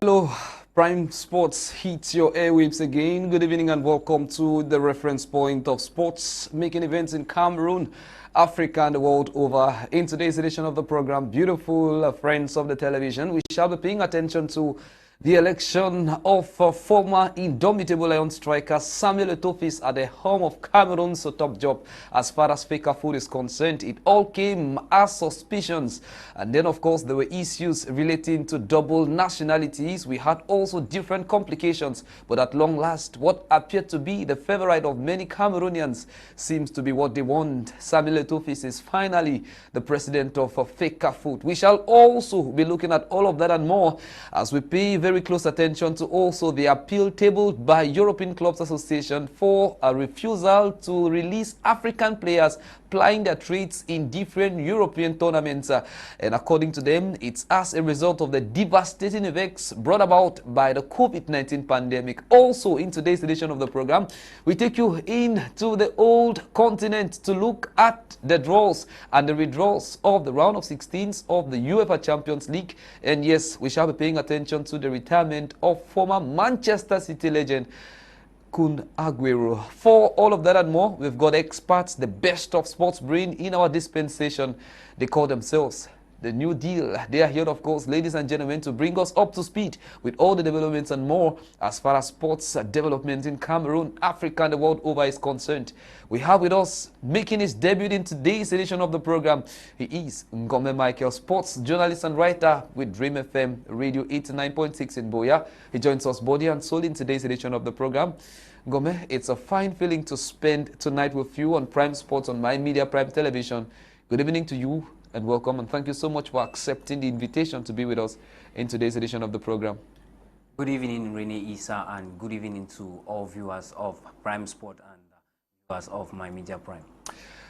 Hello, Prime Sports hits your airwaves again. Good evening and welcome to the reference point of sports making events in Cameroon, Africa and the world over. In today's edition of the program, beautiful friends of the television, we shall be paying attention to the election of former indomitable Lion striker Samuel Etoo at the helm of Cameroon's top job. As far as Fecafoot is concerned, it all came as suspicions. And then, of course, there were issues relating to double nationalities. We had also different complications. But at long last, what appeared to be the favorite of many Cameroonians seems to be what they want. Samuel Etoo is finally the president of Fecafoot. We shall also be looking at all of that and more as we pay very close attention to also the appeal tabled by European Clubs Association for a refusal to release African players plying their trades in different European tournaments. And according to them, it's as a result of the devastating effects brought about by the COVID-19 pandemic. Also, in today's edition of the program, we take you into the old continent to look at the draws and the redraws of the round of 16s of the UEFA Champions League. And yes, we shall be paying attention to the retirement of former Manchester City legend Kun Aguero. For all of that and more, we've got experts, the best of sports brain in our dispensation. They call themselves the New Deal. They are here, of course, ladies and gentlemen, to bring us up to speed with all the developments and more as far as sports development in Cameroon, Africa, and the world over is concerned. We have with us, making his debut in today's edition of the program, he is Ngome Micheal, sports journalist and writer with Dream FM Radio 89.6 in Boya. He joins us body and soul in today's edition of the program. Ngome, it's a fine feeling to spend tonight with you on Prime Sports on My Media Prime Television. Good evening to you and welcome, and thank you so much for accepting the invitation to be with us in today's edition of the program. Good evening, Rene, Isah, and good evening to all viewers of Prime Sport and viewers of My Media Prime.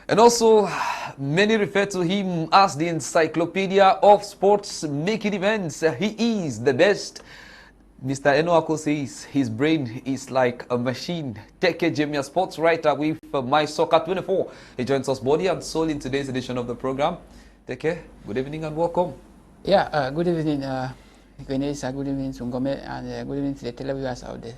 And also, many refer to him as the encyclopedia of sports making events. He is the best. Mr. Enoako says his brain is like a machine. Teke Jemea, sports writer with My Soccer 24. He joins us body and soul in today's edition of the program. Teke, good evening and welcome. Yeah, good evening, Ewane, good evening to Ngome, and good evening to the televiewers out there.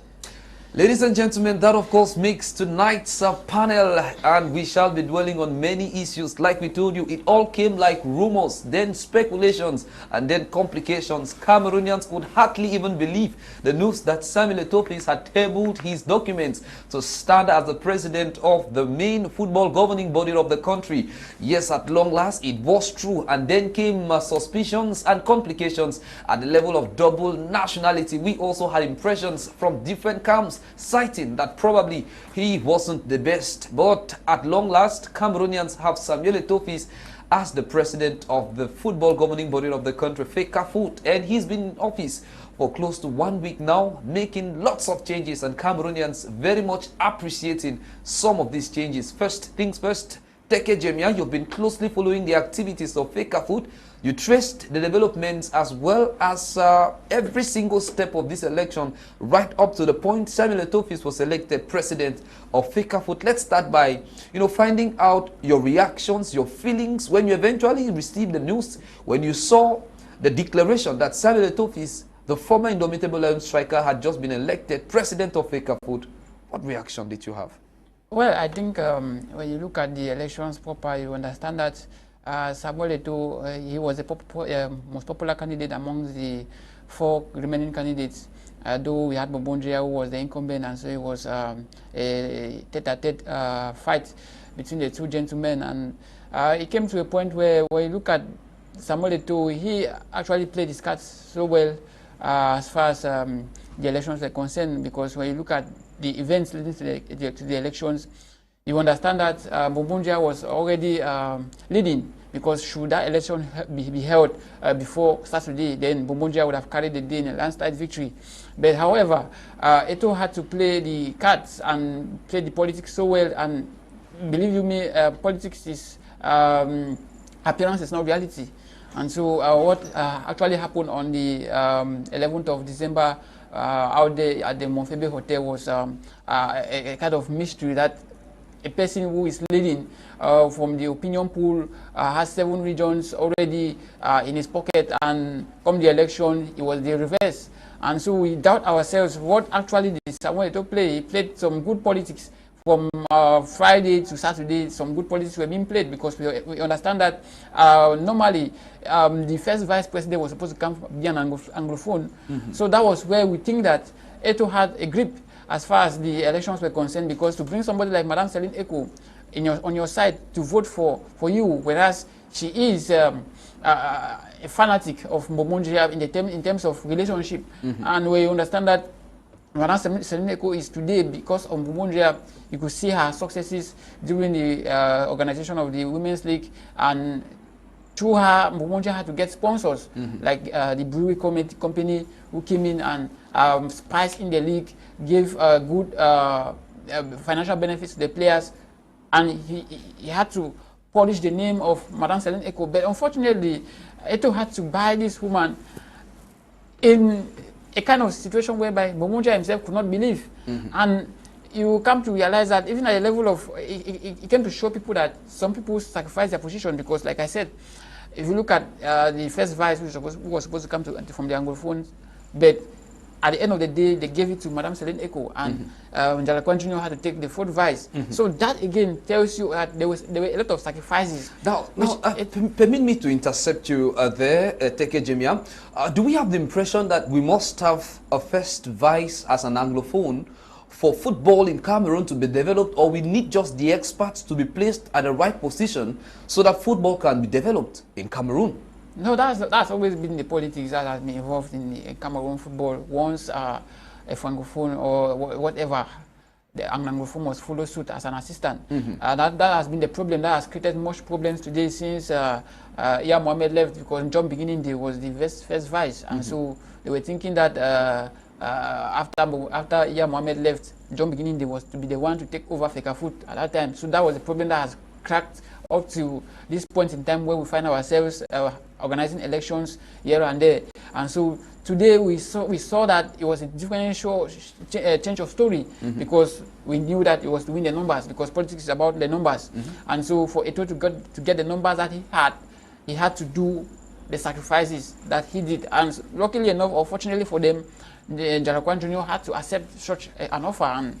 Ladies and gentlemen, that of course makes tonight's panel, and we shall be dwelling on many issues. Like we told you, it all came like rumors, then speculations, and then complications. Cameroonians could hardly even believe the news that Samuel Etoo had tabled his documents to stand as the president of the main football governing body of the country. Yes, at long last, it was true, and then came suspicions and complications at the level of double nationality. We also had impressions from different camps citing that probably he wasn't the best. But at long last, Cameroonians have Samuel Etoo as the president of the football governing body of the country, Fecafoot, and he's been in office for close to 1 week now, making lots of changes, and Cameroonians very much appreciating some of these changes. First things first, Teke Jemea, you've been closely following the activities of Fecafoot. You traced the developments as well as every single step of this election right up to the point Samuel Etoo was elected president of Fecafoot. Let's start by, finding out your reactions, your feelings when you eventually received the news, when you saw the declaration that Samuel Etoo, the former indomitable Lion striker, had just been elected president of Fecafoot. What reaction did you have? Well, I think when you look at the elections proper, you understand that Samuel Etoo, he was the most popular candidate among the 4 remaining candidates. Though we had Bobonjia, who was the incumbent, and so it was a tete-a-tete fight between the 2 gentlemen. And it came to a point where when you look at Samuel Etoo, he actually played his cards so well as far as the elections are concerned, because when you look at the events leading to the elections, you understand that Bobonjia was already leading, because should that election be held before Saturday, then Bobonjia would have carried the day in a landslide victory. But however, Etoo had to play the cards and play the politics so well, and believe you me, politics is appearance is not reality. And so what actually happened on the 11th of December out there at the Monfebe Hotel was a kind of mystery that a person who is leading from the opinion poll has 7 regions already in his pocket, and come the election, it was the reverse. And so we doubt ourselves what actually did Samuel Etoo play. He played some good politics from Friday to Saturday. Some good politics were being played because we understand that normally the first vice president was supposed to come be an Anglophone. So that was where we think that Etoo had a grip as far as the elections were concerned, because to bring somebody like Madame Celine Eko on your side to vote for you, whereas she is a fanatic of Mbonimpa in terms of relationship, and we understand that Madame Celine Eko is today because of Mbonimpa. You could see her successes during the organization of the Women's League, and through her, Mbonimpa had to get sponsors like the brewery company who came in and spiced in the league, gave good financial benefits to the players, and he had to polish the name of Madame Celine Eko. But unfortunately, Etoo had to buy this woman in a kind of situation whereby Mbonimpa himself could not believe. And you come to realize that even at a level of, it came to show people that some people sacrifice their position, because like I said, if you look at the first vice who was supposed to come from the Anglophones, but at the end of the day, they gave it to Madame Celine Eko, and Njalakwan Jr. had to take the fourth vice. So that again tells you that there were a lot of sacrifices. Now permit me to intercept you there, Teke Jemea. Do we have the impression that we must have a first vice as an Anglophone for football in Cameroon to be developed, or we need just the experts to be placed at the right position so that football can be developed in Cameroon? No, that's always been the politics that has been involved in the Cameroon football. Once a francophone or whatever, the Anglophone must follow suit as an assistant. That has been the problem. That has created much problems today since Iya Mohammed left, because John Beginning Day was the first vice, and so they were thinking that after Iya Mohammed left, John Beginning Day was to be the one to take over Fecafoot at that time. So that was the problem that has cracked up to this point in time where we find ourselves organizing elections here and there. And so today we saw that it was a differential change of story, because we knew that it was to win the numbers, because politics is about the numbers. And so for Etoo to get the numbers that he had to do the sacrifices that he did. And luckily enough, or fortunately for them, the Njalakwan Jr. had to accept such an offer, and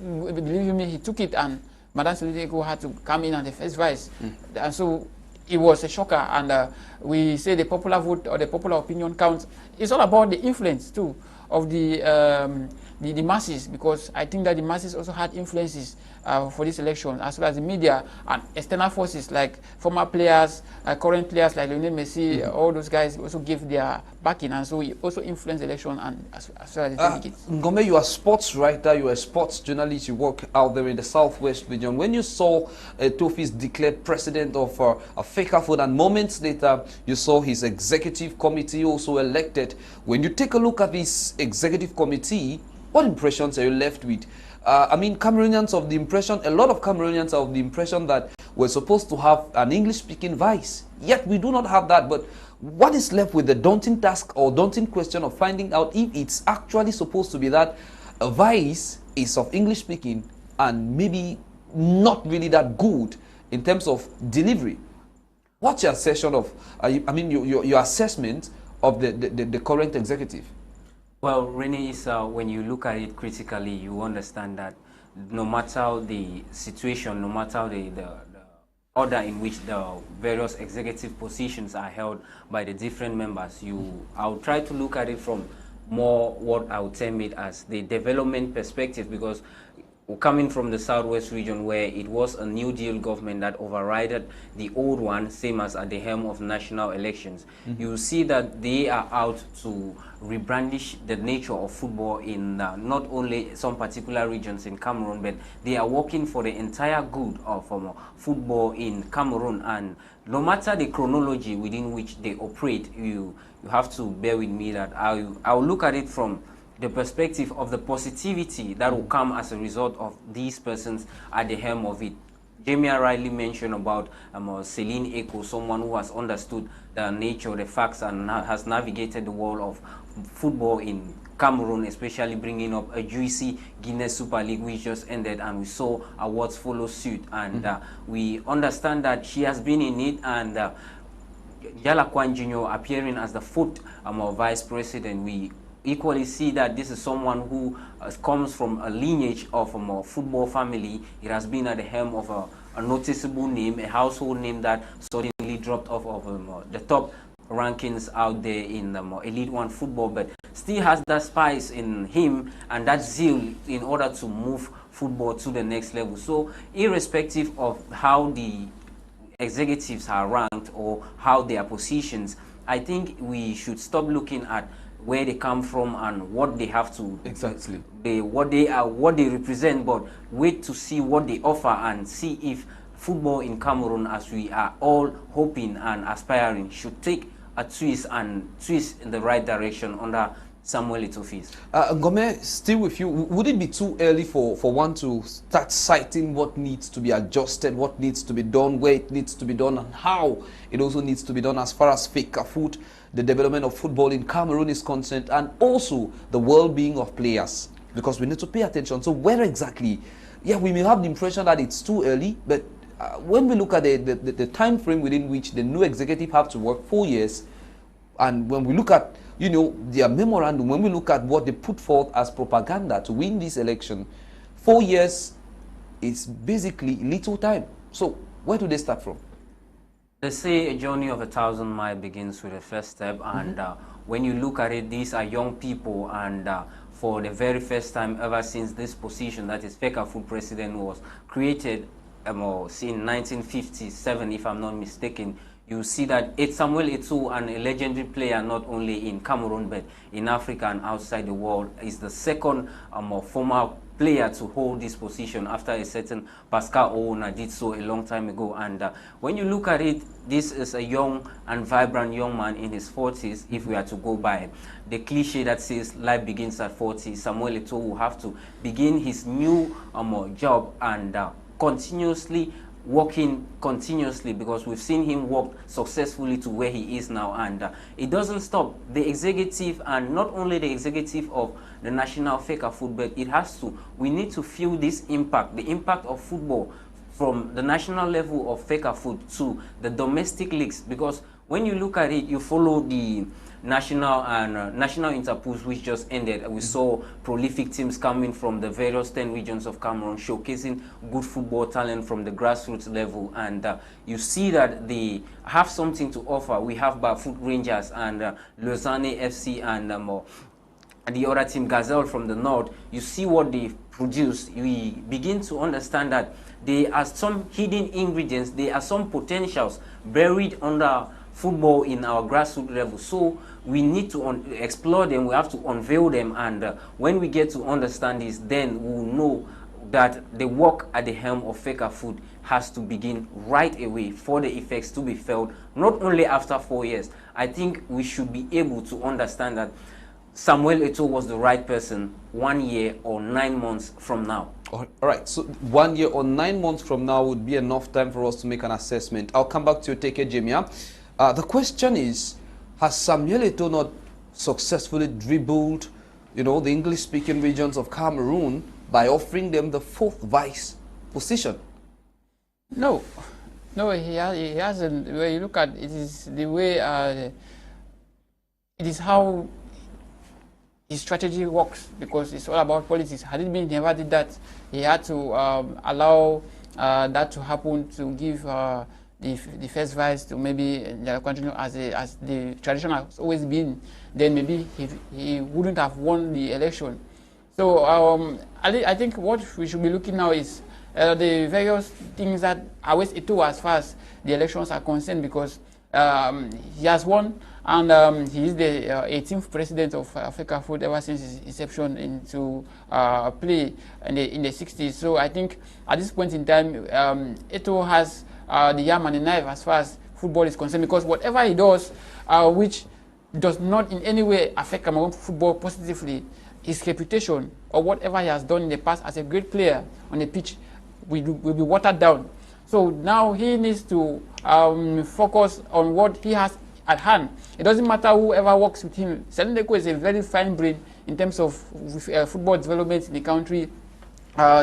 believe me, he took it, and Madame Celine Eko had to come in as the first vice. And so it was a shocker, and we say the popular vote or the popular opinion counts. It's all about the influence too of the masses, because I think that the masses also had influences for this election, as well as the media and external forces like former players, current players like Rene, all those guys also gave their backing, and so we also influenced the election and as well as the delegates. Ngome, you are a sports writer, you are a sports journalist, you work out there in the Southwest region. When you saw Tofis declared president of Fecafoot, and moments later you saw his executive committee also elected, when you take a look at this executive committee, what impressions are you left with? I mean, Cameroonians of the impression, a lot of Cameroonians are of the impression that we're supposed to have an English-speaking vice. Yet we do not have that. But what is left with the daunting task or daunting question of finding out if it's actually supposed to be that a vice is of English-speaking and maybe not really that good in terms of delivery? What's your assessment of, your assessment of the current executive? Well, Rene, Isah, when you look at it critically, you understand that no matter the situation, no matter the order in which the various executive positions are held by the different members, I'll try to look at it from more what I would term it as the development perspective, because coming from the Southwest region, where it was a New Deal government that overrided the old one, same as at the helm of national elections, you see that they are out to rebrandish the nature of football in not only some particular regions in Cameroon, but they are working for the entire good of football in Cameroon. And no matter the chronology within which they operate, you have to bear with me that I'll look at it from the perspective of the positivity that will come as a result of these persons at the helm of it. Jemea rightly mentioned about Celine Eko, someone who has understood the nature, the facts, and has navigated the world of football in Cameroon, especially bringing up a juicy Guinness Super League which just ended, and we saw awards follow suit, and we understand that she has been in it, and Njalakwan Jr. appearing as the fourth vice president, we equally see that this is someone who comes from a lineage of a football family. It has been at the helm of a noticeable name, a household name that suddenly dropped off of the top rankings out there in Elite One football, but still has that spice in him and that zeal in order to move football to the next level. So irrespective of how the executives are ranked or how they are positioned, I think we should stop looking at where they come from and what they have to what they represent, but wait to see what they offer and see if football in Cameroon, as we are all hoping and aspiring, should take a twist in the right direction under Samuel Eto's. Ngome, still with you, would it be too early for one to start citing what needs to be adjusted, what needs to be done, where it needs to be done, and how it also needs to be done as far as Fecafoot, the development of football in Cameroon is concerned, and also the well-being of players? Because we need to pay attention. So where exactly, yeah, we may have the impression that it's too early, but when we look at the time frame within which the new executive have to work, 4 years, and when we look at, you know, their memorandum, when we look at what they put forth as propaganda to win this election, 4 years is basically little time. So where do they start from? They say a journey of 1,000 miles begins with the first step, and when you look at it, these are young people, and for the very first time ever since this position, that is Fecafoot president, was created in 1957, if I'm not mistaken, you see that it's Samuel Etoo, and a legendary player not only in Cameroon but in Africa and outside the world, is the second former player to hold this position after a certain Pascal Owona did so a long time ago. And when you look at it, this is a young and vibrant young man in his 40s, if we are to go by the cliche that says life begins at 40. Samuel Etoo will have to begin his new job and continuously working continuously, because we've seen him work successfully to where he is now, and it doesn't stop. The executive, and not only the executive of the national Fecafoot, but it has to, we need to feel this impact, the impact of football from the national level of Fecafoot to the domestic leagues, because when you look at it, you follow the national and national interpools which just ended. We saw prolific teams coming from the various 10 regions of Cameroon, showcasing good football talent from the grassroots level, and you see that they have something to offer. We have Bafoot Rangers and Lausanne FC and the other team, Gazelle from the north. You see what they produce. We begin to understand that there are some hidden ingredients, there are some potentials buried under football in our grassroots level. So we need to explore them, we have to unveil them, and when we get to understand this, then we'll know that the work at the helm of Fecafoot has to begin right away for the effects to be felt, not only after 4 years. I think we should be able to understand that Samuel Etoo was the right person 1 year or 9 months from now. All right, so 1 year or 9 months from now would be enough time for us to make an assessment. I'll come back to you, Teke Jemea. The question is, has Samuel Etoo not successfully dribbled, you know, the English-speaking regions of Cameroon by offering them the 4th vice position? No, he hasn't. When you look at it, is the way it is how his strategy works, because it's all about politics. Had it been he never did that, he had to allow that to happen, to give the first vice to maybe continue as the tradition has always been, then maybe he wouldn't have won the election. So I think what we should be looking now is the various things that await Etoo as far as the elections are concerned, because he has won, and he is the 18th president of Fecafoot ever since his inception into play in the 60s. So I think at this point in time, Etoo has the yam and the knife as far as football is concerned, because whatever he does, which does not in any way affect Cameroon football positively, his reputation or whatever he has done in the past as a great player on the pitch will be watered down. So now he needs to focus on what he has at hand. It doesn't matter whoever works with him. Cedrick is a very fine brain in terms of football development in the country.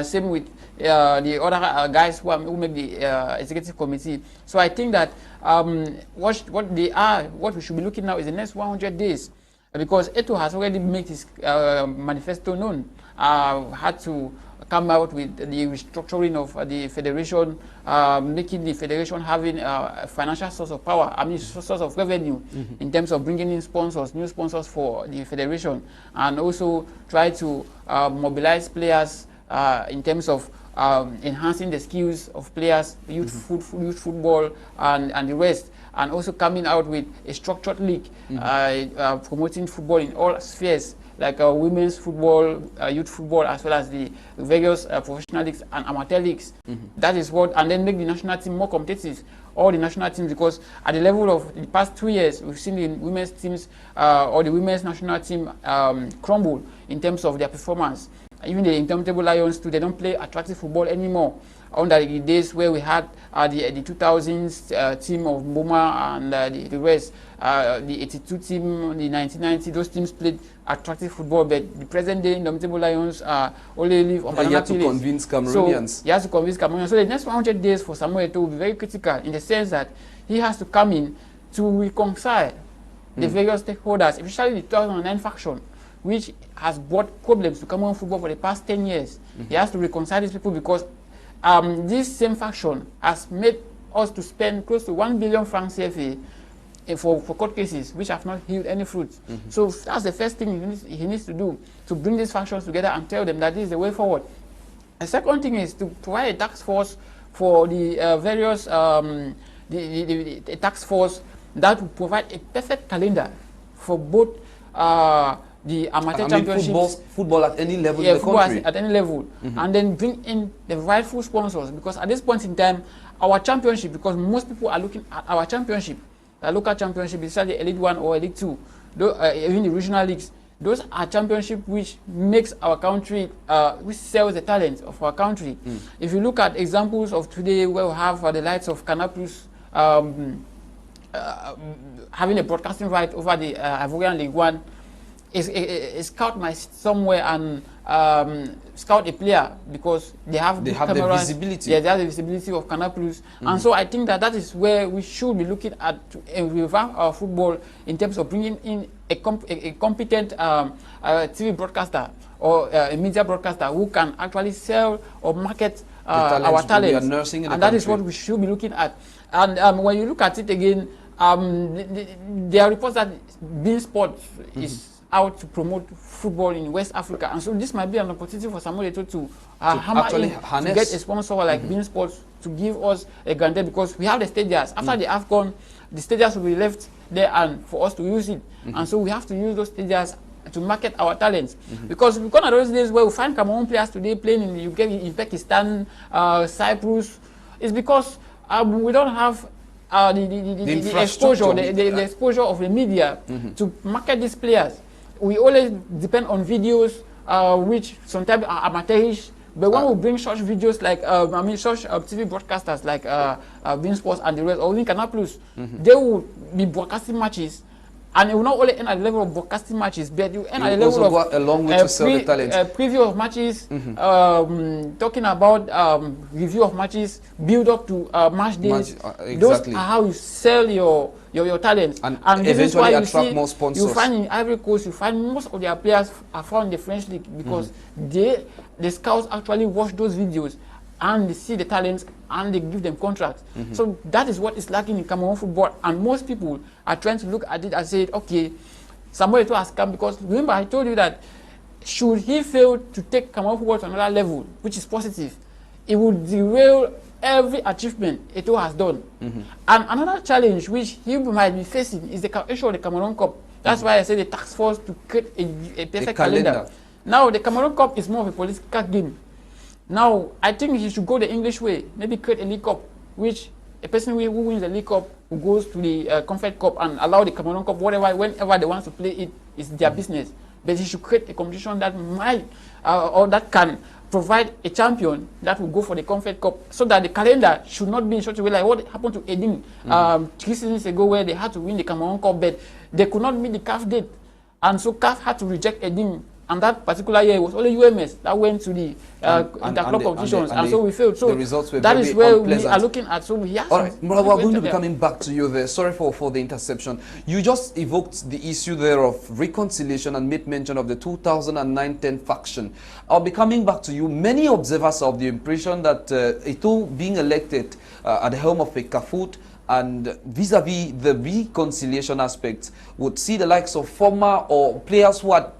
Same with the other guys who make the executive committee. So I think that what we should be looking now is the next 100 days. because Etoo has already made his manifesto known, had to come out with the restructuring of the federation, making the federation having a financial source of power, I mean source of revenue in terms of bringing in sponsors, new sponsors for the federation, and also try to mobilize players in terms of enhancing the skills of players, youth football and the rest, and also coming out with a structured league, promoting football in all spheres, like women's football, youth football, as well as the various professional leagues and amateur leagues. That is what, and then make the national team more competitive. All the national teams, because at the level of the past 2 years, we've seen the women's teams or the women's national team crumble in terms of their performance. Even the Indomitable Lions too, they don't play attractive football anymore. Under the days where we had the 2000s team of Boma and the rest, the 82 team, the 1990, those teams played attractive football, but the present day Indomitable Lions only live on banana peels. You have to convince Cameroonians. So he has to convince Cameroonians. So the next 100 days for Samuel Etoo will be very critical in the sense that he has to come in to reconcile the various stakeholders, especially the 2009 faction, which has brought problems to Cameroon football for the past 10 years. He has to reconcile these people because this same faction has made us to spend close to 1 billion francs CFA for court cases, which have not yielded any fruit. So that's the first thing he needs to do, to bring these factions together and tell them that this is the way forward. The second thing is to provide a task force for the various, the task force that will provide a perfect calendar for both the amateur championships, football at any level in the country. At any level, and then bring in the rightful sponsors, because at this point in time, our championship, because most people are looking at our championship, the local championship, especially the Elite 1 or Elite 2, even the regional leagues, those are championships which makes our country, which sells the talent of our country. If you look at examples of today where we have the likes of Canal Plus having a broadcasting right over the Ivorian League 1, a scout might sit somewhere and scout a player because they have the visibility. Yeah, they have the visibility of Canal Plus. And so I think that is where we should be looking at to revamp our football in terms of bringing in a competent TV broadcaster or a media broadcaster who can actually sell or market our talents. And that is what we should be looking at. And when you look at it again, there are reports that Bein Sports is out to promote football in West Africa, and so this might be an opportunity for Samuel Etoo to hammer in to get a sponsor like Bein Sports to give us a guarantee, because we have the stadiums. After the AFCON, the stadiums will be left there and for us to use it, and so we have to use those stadiums to market our talents, because we've gone at those days where we find Cameroon players today playing in the UK, in Pakistan, Cyprus. It's because we don't have the exposure, the exposure of the media to market these players. We always depend on videos, which sometimes are amateurish. But when we bring such videos like, such TV broadcasters like Bein Sports and the rest, or even Canal Plus, they will be broadcasting matches. And it will not only end at the level of broadcasting matches, but you end at the level of a long way to sell the talent. Preview of matches, talking about review of matches, build up to match days. Exactly. Those are how you sell your talents. And this is why eventually attract more sponsors. You find in Ivory Coast, you find most of their players are found in the French league, because the scouts actually watch those videos and they see the talents and they give them contracts. So that is what is lacking in Cameroon football, and most people are trying to look at it and say, okay, Samuel Etoo has come, because remember I told you that should he fail to take Cameroon football to another level, which is positive, it would derail every achievement Etoo has done. And another challenge which he might be facing is the issue of the Cameroon Cup. That's why I say the task force to create a perfect calendar. Now the Cameroon Cup is more of a political game. Now, I think he should go the English way, maybe create a League Cup, which a person who wins the League Cup who goes to the Confed Cup and allow the Cameroon Cup, whenever they want to play it, is their business. But he should create a competition that might, or that can provide a champion that will go for the Confed Cup, so that the calendar should not be in such a way like what happened to Edin 3 seasons ago, where they had to win the Cameroon Cup, but they could not meet the CAF date. And so CAF had to reject Edin And that particular year, it was only UMS that went to the interclub competitions, and so we failed. So the results were that very is where unpleasant. we are looking at. So we have. All right, we're going to be coming back to you there. Sorry for the interception. You just evoked the issue there of reconciliation and made mention of the 2009-10 faction. I'll be coming back to you. Many observers are of the impression that Etoo being elected at the helm of Fecafoot and vis-a-vis the reconciliation aspect would see the likes of former or players who had,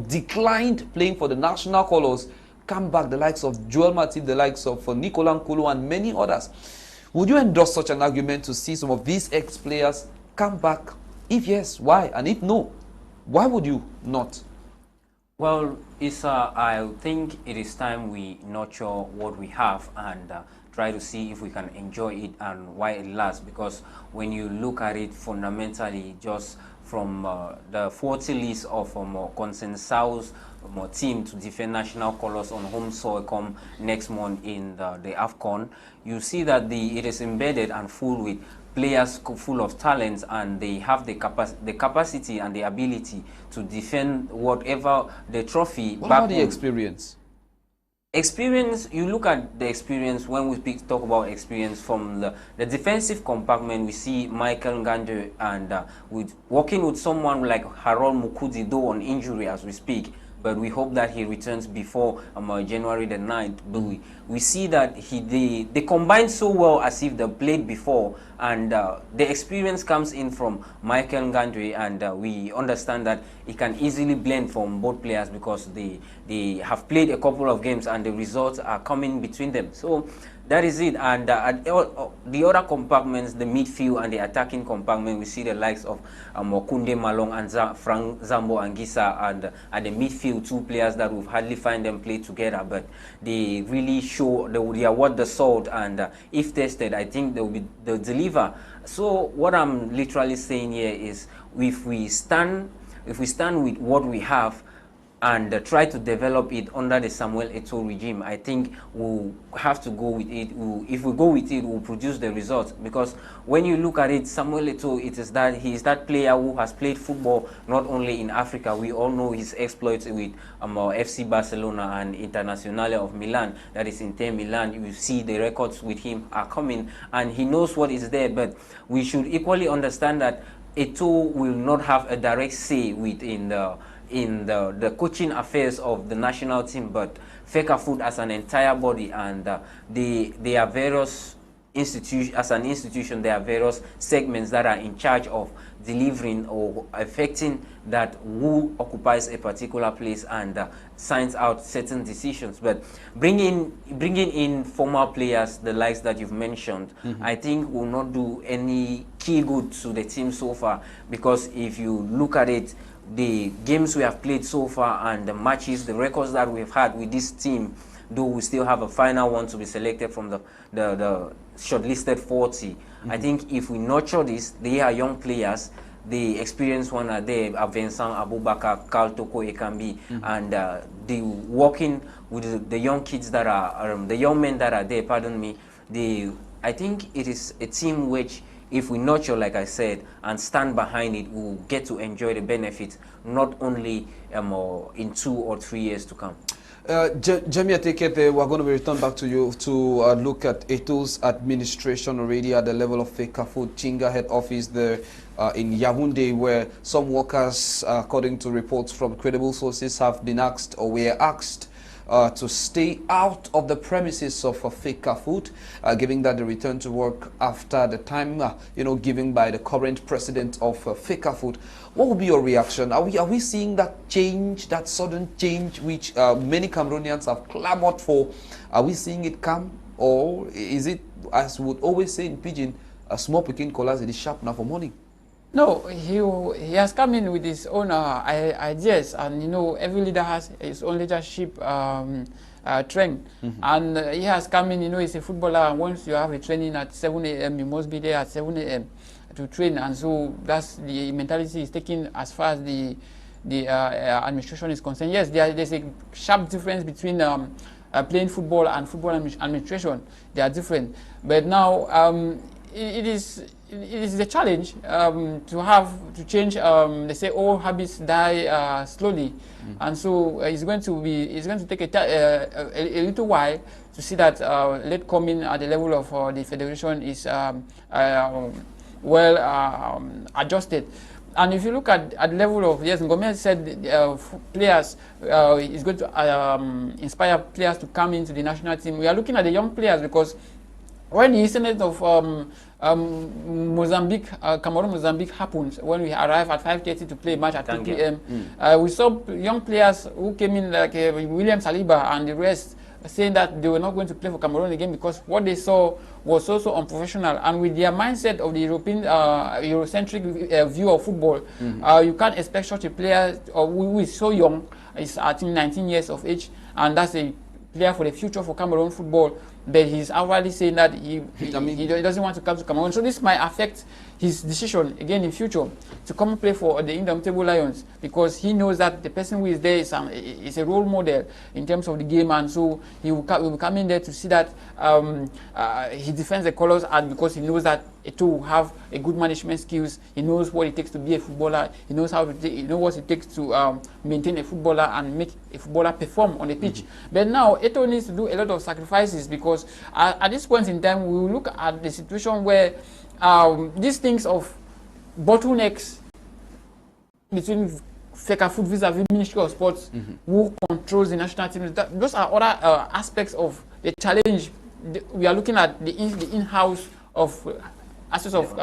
declined playing for the national colors come back, the likes of Joel Matip, the likes of Nicolas Nkulu and many others. Would you endorse such an argument to see some of these ex-players come back? If yes, why? And if no, why would you not? Well, Isah, I think it is time we nurture what we have and try to see if we can enjoy it and why it lasts. Because when you look at it fundamentally, just from the 40 list of consensus team to defend national colors on home soil come next month in the AFCON, you see that it is embedded and full with players full of talents, and they have the capacity and the ability to defend whatever the trophy. What about the experience? Experience, you look at the experience when we talk about experience from the defensive compartment. We see Michael Ngande and working with someone like Harold Mukudi, though on injury as we speak, but we hope that he returns before January the 9th. But we see that they combine so well as if they played before, and the experience comes in from Michael Ngandwe, and we understand that he can easily blend from both players because they have played a couple of games and the results are coming between them. So that is it. And the other compartments, the midfield and the attacking compartment, we see the likes of Mokunde Malong and Frank Zambo Angisa, and at the midfield, two players that we've hardly find them play together, but they really show they are what the salt, and if tested, I think they'll deliver. So what I'm literally saying here is, if we stand with what we have and try to develop it under the Samuel Etoo regime, I think we'll have to go with it. If we go with it, we'll produce the results. Because when you look at it, Samuel Etoo, he is that player who has played football not only in Africa. We all know his exploits with FC Barcelona and Internazionale of Milan, that is Inter Milan. You see the records with him are coming, and he knows what is there. But we should equally understand that Etoo will not have a direct say in the coaching affairs of the national team, but Fecafoot as an entire body, and they are various institutions. As an institution, there are various segments that are in charge of delivering or affecting that who occupies a particular place and signs out certain decisions. But bringing in former players, the likes that you've mentioned, I think will not do any key good to the team so far, because if you look at it, the games we have played so far and the matches, the records that we've had with this team, though we still have a final one to be selected from the shortlisted 40. I think if we nurture this, they are young players, the experienced one are there, Vincent Abubakar, Carl Toko Ekambi, and the working with the young kids that are, the young men that are there, pardon me, I think it is a team which, if we nurture, like I said, and stand behind it, we'll get to enjoy the benefits, not only in 2 or 3 years to come. Jemea, Teke, we're going to return back to you to look at Etoo's administration already at the level of Fecafoot Chinga head office there in Yaoundé, where some workers, according to reports from credible sources, have been asked or were asked to stay out of the premises of Fecafoot, given that they return to work after the time, given by the current president of Fecafoot. What would be your reaction? Are we seeing that change, that sudden change, which many Cameroonians have clamored for? Are we seeing it come, or is it, as we would always say in Pidgin, a small picking collars, it is sharp now for morning? No, he has come in with his own ideas, and every leader has his own leadership trend, and he has come in. He's a footballer, and once you have a training at 7 a.m., you must be there at 7 a.m. to train, and so that's the mentality he's taking as far as the administration is concerned. Yes, there's a sharp difference between playing football and football administration. They are different, but now it is a challenge to change. They say all habits die slowly, and so it's going to take a little while to see that late coming at the level of the federation is well adjusted. And if you look at the level of, yes, Ngome said players is going to inspire players to come into the national team. We are looking at the young players because when the incident of Mozambique, Cameroon-Mozambique happened, when we arrived at 5:30 to play a match at 2 p.m., we saw young players who came in like William Saliba and the rest saying that they were not going to play for Cameroon again because what they saw was also unprofessional, and with their mindset of the European Eurocentric view of football, you can't expect such a player who is so young. He's I think 19 years of age, and that's a player for the future for Cameroon football. But he's outwardly saying that he doesn't want to come to Cameroon. So this might affect his decision again in future to come and play for the Indomitable Lions, because he knows that the person who is there is a role model in terms of the game, and so he will be coming there to see that he defends the colors, and because he knows that Etoo will have a good management skills. He knows what it takes to be a footballer. He knows he knows what it takes to maintain a footballer and make a footballer perform on the pitch. But now Etoo needs to do a lot of sacrifices, because at this point in time we will look at the situation where these things of bottlenecks between Fecafoot vis-a-vis Ministry of Sports, who controls the national team, those are other aspects of the challenge. We are looking at the in-house of aspects of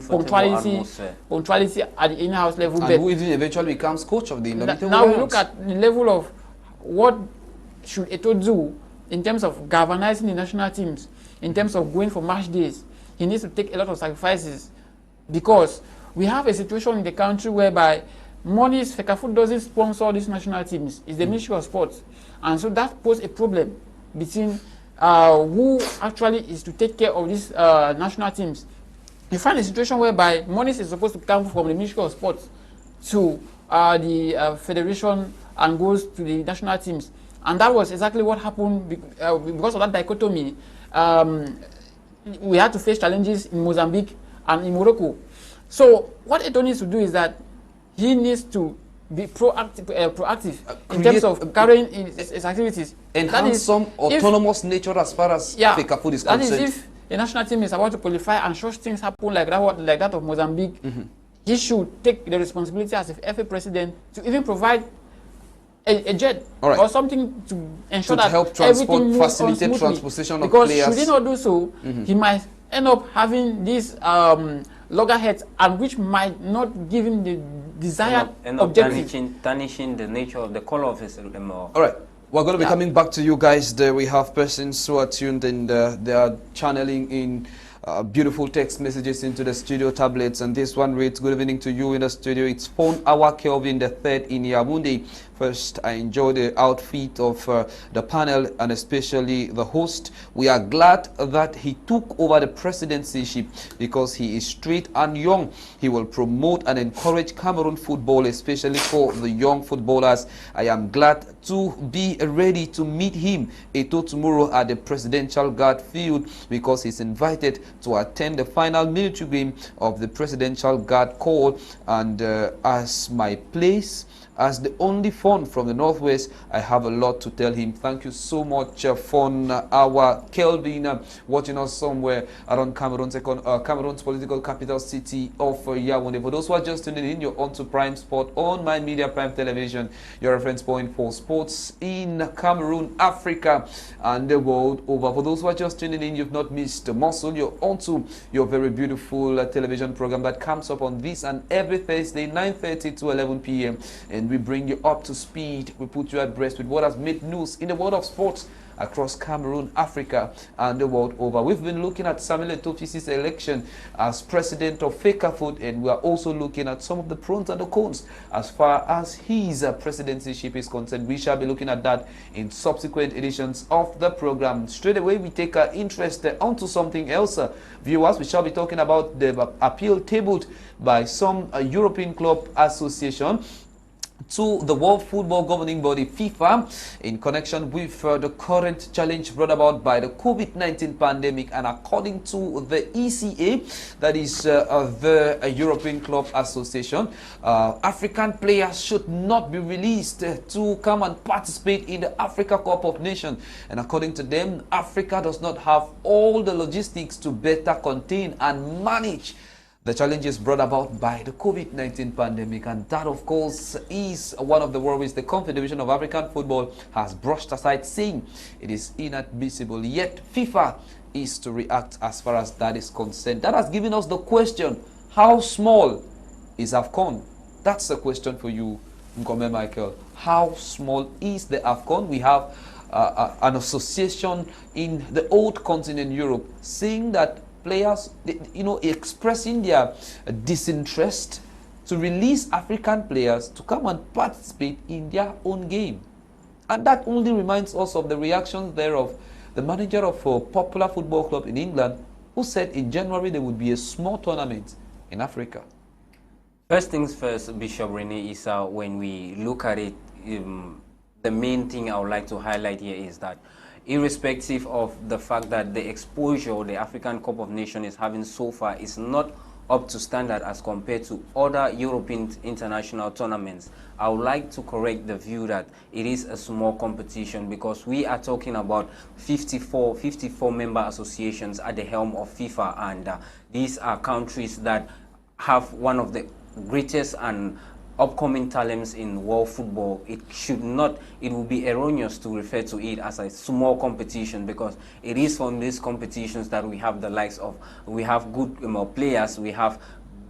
punctuality at the in-house level. And who even eventually becomes coach of the Indomitable Now Lions. we look at the level of what should Etoo do in terms of galvanizing the national teams, in terms of going for match days. He needs to take a lot of sacrifices, because we have a situation in the country whereby Fecafoot doesn't sponsor these national teams. It's the Ministry of Sports. And so that poses a problem between who actually is to take care of these national teams. You find a situation whereby money is supposed to come from the Ministry of Sports to the federation and goes to the national teams. And that was exactly what happened because of that dichotomy. We had to face challenges in Mozambique and in Morocco. So what Etoo needs to do is that he needs to be proactive in terms of carrying his activities. Enhance some autonomous nature as far as Fecafoot is concerned. That is, if a national team is about to qualify and such things happen like that of Mozambique, he should take the responsibility as a FA president to even provide a jet or something to ensure that help everything moves facilitate smoothly. transposition of because players. Should he not do so, he might end up having these loggerheads, and which might not give him the desired objective. Tarnishing the nature of the color of his All right. We're going to be coming back to you guys. There we have persons who are tuned and they are channeling in beautiful text messages into the studio tablets. And this one reads, good evening to you in the studio. It's Phone Hour Kelvin III in Yaoundé. First, I enjoy the outfit of the panel and especially the host. We are glad that he took over the presidencyship because he is straight and young. He will promote and encourage Cameroon football, especially for the young footballers. I am glad to be ready to meet him, Etoo, tomorrow at the Presidential Guard Field, because he's invited to attend the final military game of the Presidential Guard Corps. And as my place, as the only Fon from the Northwest, I have a lot to tell him. Thank you so much, Fon, our Kelvin, watching us somewhere around Cameroon's political capital city of Yaoundé. For those who are just tuning in, you're on to Prime Sport on My Media Prime Television, your reference point for sports in Cameroon, Africa, and the world over. For those who are just tuning in, you've not missed the muscle. You're on to your very beautiful television program that comes up on this and every Thursday, 9:30 to 11 p.m. And we bring you up to speed. We put you at rest with what has made news in the world of sports across Cameroon, Africa, and the world over. We've been looking at Samuel Etoo's election as president of Fecafoot, and we are also looking at some of the pros and the cons as far as his presidencyship is concerned. We shall be looking at that in subsequent editions of the program. Straight away, we take our interest onto something else. Viewers, we shall be talking about the appeal tabled by some European Club Association. to the World Football Governing Body FIFA in connection with the current challenge brought about by the COVID-19 pandemic. And according to the ECA, that is the European Club Association, African players should not be released to come and participate in the Africa Cup of Nations. And according to them, Africa does not have all the logistics to better contain and manage the challenges brought about by the COVID-19 pandemic. And that, of course, is one of the worries the Confederation of African Football has brushed aside, saying it is inadmissible. Yet FIFA is to react as far as that is concerned. That has given us the question, how small is AFCON? That's the question for you, Ngome Micheal. How small is the AFCON? We have an association in the old continent, Europe, saying that players, expressing their disinterest to release African players to come and participate in their own game. And that only reminds us of the reactions there of the manager of a popular football club in England, who said in January there would be a small tournament in Africa. First things first, Bishop Rene Isah, when we look at it, the main thing I would like to highlight here is that irrespective of the fact that the exposure the African Cup of Nations is having so far is not up to standard as compared to other European international tournaments, I would like to correct the view that it is a small competition, because we are talking about 54 member associations at the helm of FIFA, and these are countries that have one of the greatest and upcoming talents in world football. It will be erroneous to refer to it as a small competition, because it is from these competitions that we have the likes of, we have good players, we have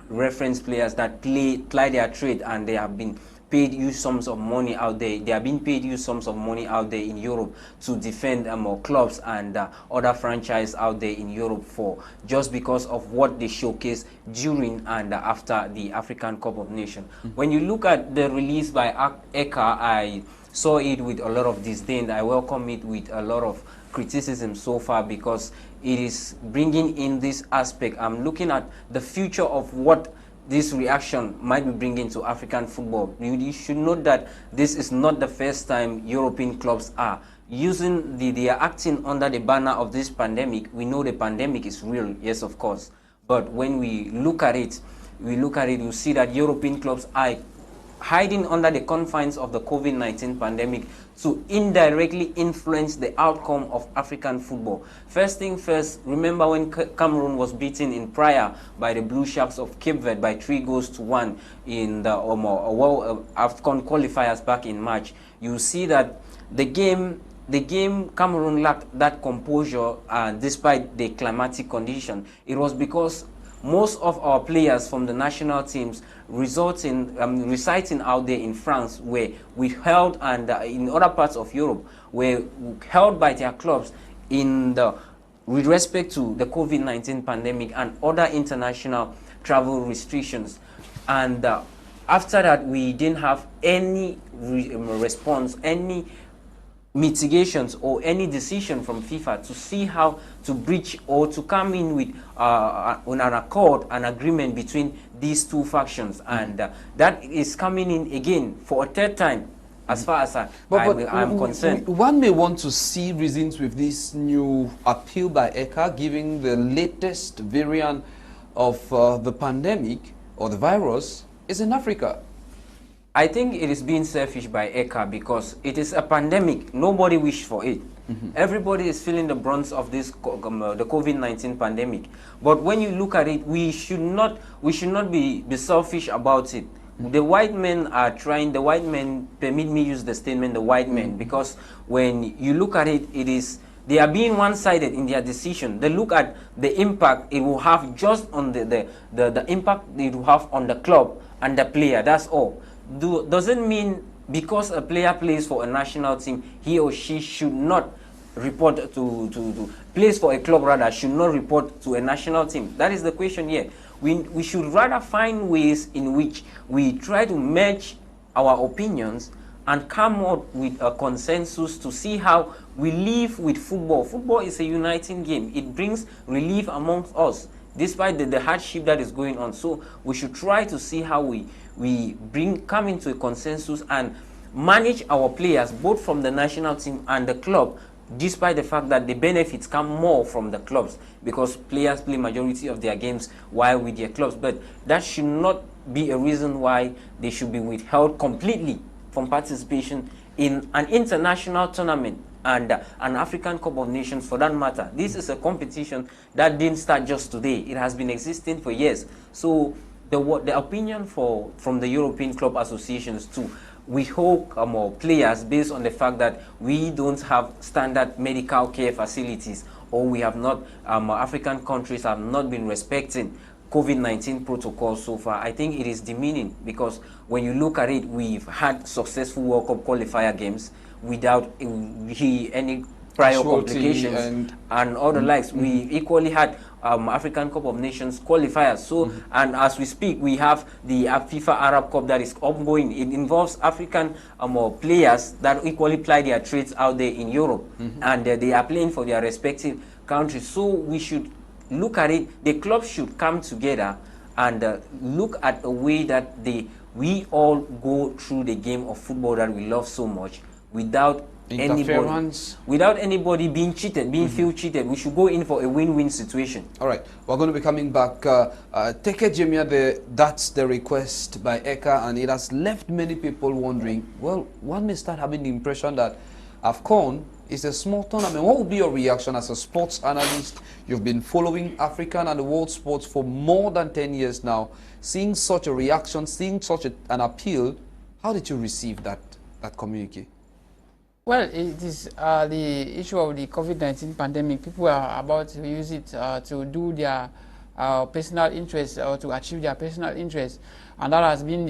reference players that ply their trade, and they have been paid huge sums of money out there. They are being paid huge sums of money out there in Europe to defend clubs and other franchises out there in Europe for just because of what they showcase during and after the African Cup of Nations. When you look at the release by ECA, I saw it with a lot of disdain. I welcome it with a lot of criticism so far, because it is bringing in this aspect. I'm looking at the future of what this reaction might be bringing to African football. You should note that this is not the first time European clubs are using they are acting under the banner of this pandemic. We know the pandemic is real, yes, of course. But when we look at it, you see that European clubs are hiding under the confines of the COVID-19 pandemic to indirectly influence the outcome of African football. First thing first, remember when Cameroon was beaten in Praia by the Blue Sharks of Cape Verde by 3-1 in the AFCON qualifiers back in March. You see that the game Cameroon lacked that composure despite the climatic condition. It was because most of our players from the national teams residing out there in France were withheld, and in other parts of Europe were held by their clubs with respect to the COVID-19 pandemic and other international travel restrictions. And after that, we didn't have any response, any mitigations or any decision from FIFA to see how to breach or to come in with on an accord, an agreement between these two factions, and that is coming in again for a third time, as far as I'm concerned. One may want to see reasons with this new appeal by ECA, giving the latest variant of the pandemic or the virus is in Africa. I think it is being selfish by ECA, because it is a pandemic. Nobody wished for it. Everybody is feeling the brunt of this the COVID-19 pandemic. But when you look at it, we should not be selfish about it. The white men are trying. The white men, permit me use the statement, the white men, because when you look at it, they are being one-sided in their decision. They look at the impact it will have just on the impact it will have on the club and the player. That's all. Doesn't mean because a player plays for a national team, he or she should not report to plays for a club, rather should not report to a national team. That is the question here. We should rather find ways in which we try to merge our opinions and come up with a consensus to see how we live with football. Football is a uniting game. It brings relief amongst us. despite the hardship that is going on. So we should try to see how we come into a consensus and manage our players both from the national team and the club, despite the fact that the benefits come more from the clubs because players play majority of their games while with their clubs. But that should not be a reason why they should be withheld completely from participation in an international tournament and an African Cup of Nations for that matter. This is a competition that didn't start just today. It has been existing for years. So the opinion from the European club associations too, we hope more players based on the fact that we don't have standard medical care facilities, or we have not, African countries have not been respecting COVID-19 protocols so far. I think it is demeaning because when you look at it, we've had successful World Cup qualifier games without any prior complications and all the likes. We equally had African Cup of Nations qualifiers. So, and as we speak, we have the FIFA Arab Cup that is ongoing. It involves African players that equally ply their trades out there in Europe, and they are playing for their respective countries. So we should look at it. The clubs should come together and look at a way that we all go through the game of football that we love so much without anybody being cheated, feel cheated. We should go in for a win-win situation. All right, we're going to be coming back. Teke Jemea, that's the request by Eka, and it has left many people wondering, well, one may start having the impression that AFCON is a small tournament. What would be your reaction as a sports analyst? You've been following African and the world sports for more than 10 years now. Seeing such a reaction, seeing such an appeal, how did you receive that communique? Well, it is the issue of the COVID-19 pandemic. People are about to use it to do their personal interests or to achieve their personal interests, and that has been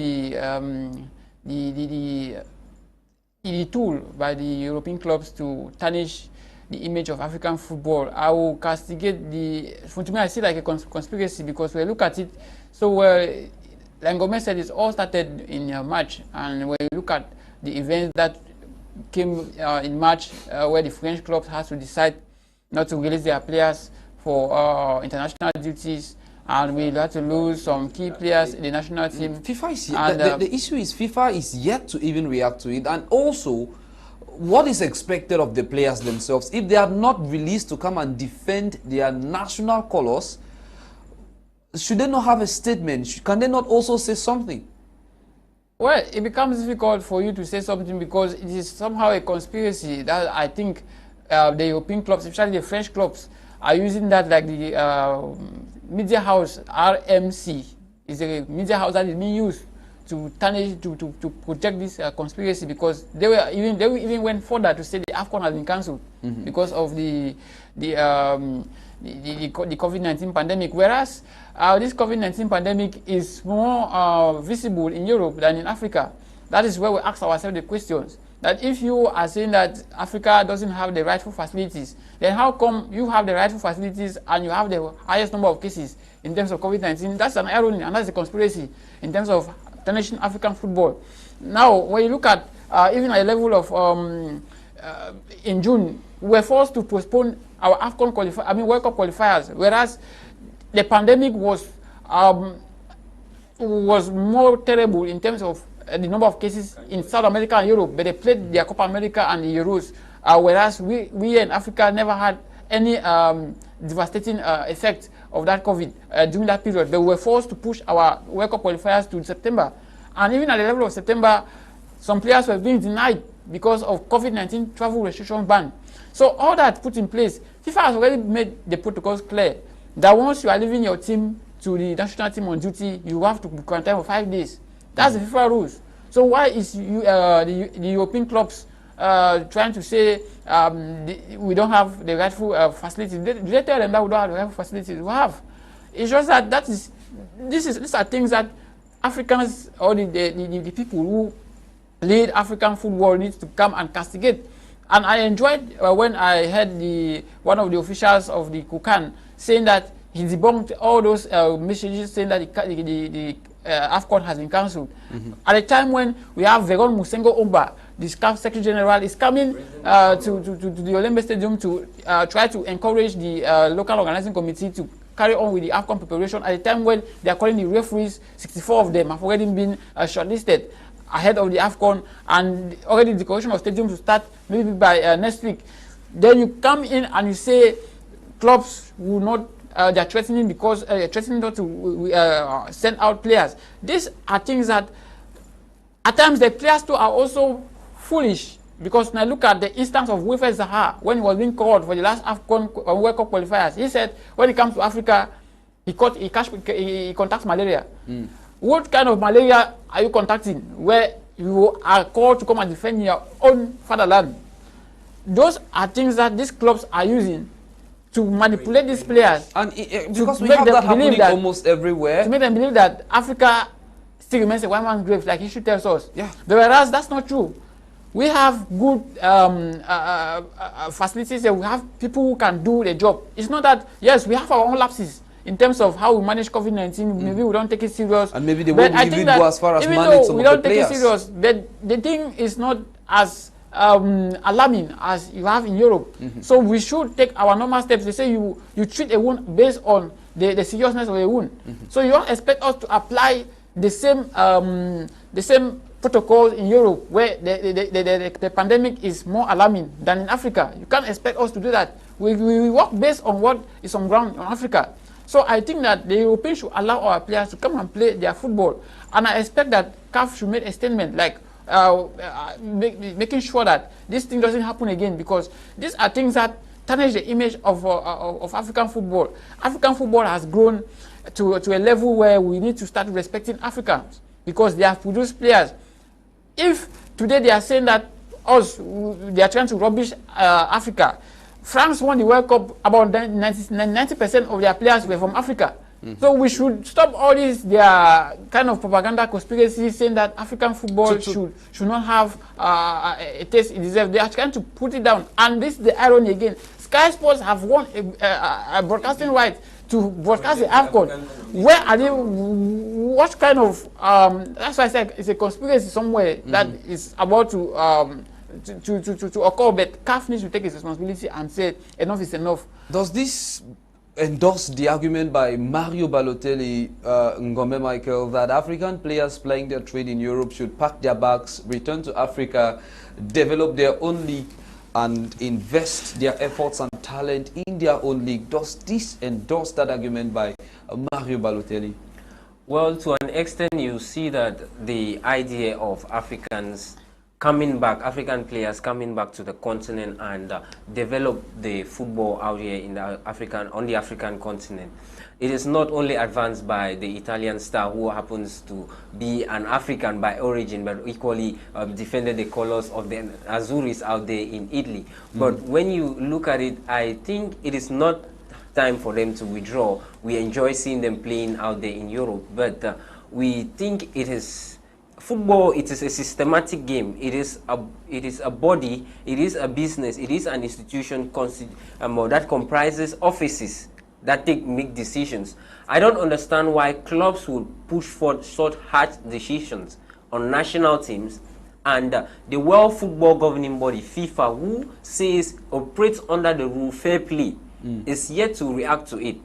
the tool by the European clubs to tarnish the image of African football. I will castigate to me I see like a conspiracy, because when you look at it, so like Ngome said, it all started in March, and when you look at the events that came in March, where the French clubs had to decide not to release their players for international duties, and we had to lose some key players in the national team. FIFA is the issue is FIFA is yet to even react to it, and also what is expected of the players themselves if they are not released to come and defend their national colors. Should they not have a statement? Can they not also say something? Well, it becomes difficult for you to say something because it is somehow a conspiracy that I think the European clubs, especially the French clubs, are using that, like the media house RMC is a media house that is being used to tarnish, to protect this conspiracy, because they even went further to say the AFCON has been cancelled because of the COVID-19 pandemic, whereas this COVID-19 pandemic is more visible in Europe than in Africa. That is where we ask ourselves the questions, that if you are saying that Africa doesn't have the rightful facilities, then how come you have the rightful facilities and you have the highest number of cases in terms of COVID-19? That's an irony, and that's a conspiracy in terms of tarnishing African football. Now, when you look at even at a level of in June, we were forced to postpone our AFCON World Cup qualifiers, whereas the pandemic was more terrible in terms of the number of cases in South America and Europe, but they played their Copa America and the Euros, whereas we in Africa never had any devastating effect of that COVID during that period. But we were forced to push our World Cup qualifiers to September, and even at the level of September, some players were being denied because of COVID-19 travel restriction ban. So all that put in place, FIFA has already made the protocols clear that once you are leaving your team to the national team on duty, you have to be quarantined for 5 days. That's the FIFA rules. So why is the European clubs trying to say we don't have the rightful facilities? Do they tell them that we don't have the rightful facilities? We have. It's just that these are things that Africans or the people who lead African football needs to come and castigate. And I enjoyed when I heard one of the officials of the COCAN saying that he debunked all those messages saying that the AFCON has been cancelled. At a time when we have Veron Musengo Omba, the staff secretary general, is coming to the Olembe Stadium to try to encourage the local organizing committee to carry on with the AFCON preparation at a time when they are calling the referees, 64 of them have already been shortlisted ahead of the AFCON, and already the decoration of stadiums to start maybe by next week. Then you come in and you say clubs will not, they're threatening because threatening not to send out players. These are things that at times the players too are also foolish, because when I look at the instance of Nsah when he was being called for the last AFCON World Cup qualifiers, he said when he comes to Africa, he contacts malaria. What kind of malaria are you contacting where you are called to come and defend your own fatherland? Those are things that these clubs are using to manipulate these players. And because we have that happening almost everywhere. To make them believe that Africa still remains a one-man's grave, like history tells us. Yeah. But whereas that's not true. We have good facilities and we have people who can do the job. It's not that, yes, we have our own lapses in terms of how we manage COVID-19. Maybe we don't take it serious. And maybe they won't even go as far as manage some of the players. We don't take it serious, but the thing is not as alarming as you have in Europe. So we should take our normal steps. They say you treat a wound based on the seriousness of a wound. So you don't expect us to apply the same protocols in Europe where the pandemic is more alarming than in Africa. You can't expect us to do that. We work based on what is on ground in Africa. So I think that the Europeans should allow our players to come and play their football. And I expect that CAF should make a statement like making sure that this thing doesn't happen again, because these are things that tarnish the image of African football. African football has grown to a level where we need to start respecting Africans because they have produced players. If today they are saying that they are trying to rubbish Africa, France won the World Cup, about 90% of their players were from Africa. So we should stop all these their kind of propaganda conspiracy saying that African football should not have a taste it deserves. They are trying to put it down. And this is the irony again. Sky Sports have won a broadcasting right to broadcast the AFCON. Where are they? What kind of that's why I said it's a conspiracy somewhere that is about to occur, but CAF needs to take its responsibility and say enough is enough. Does this endorse the argument by Mario Balotelli, Ngome Micheal, that African players playing their trade in Europe should pack their bags, return to Africa, develop their own league, and invest their efforts and talent in their own league? Does this endorse that argument by Mario Balotelli? Well, to an extent, you see that the idea of Africans coming back, African players coming back to the continent and develop the football out here in the on the African continent. It is not only advanced by the Italian star who happens to be an African by origin, but equally defended the colors of the Azuris out there in Italy. But when you look at it, I think it is not time for them to withdraw. We enjoy seeing them playing out there in Europe, but we think it is football. It is a systematic game. It is a body. It is a business. It is an institution that comprises offices that make decisions. I don't understand why clubs would push for such harsh decisions on national teams, and the World Football Governing Body, FIFA, who says operates under the rule fair play, is yet to react to it.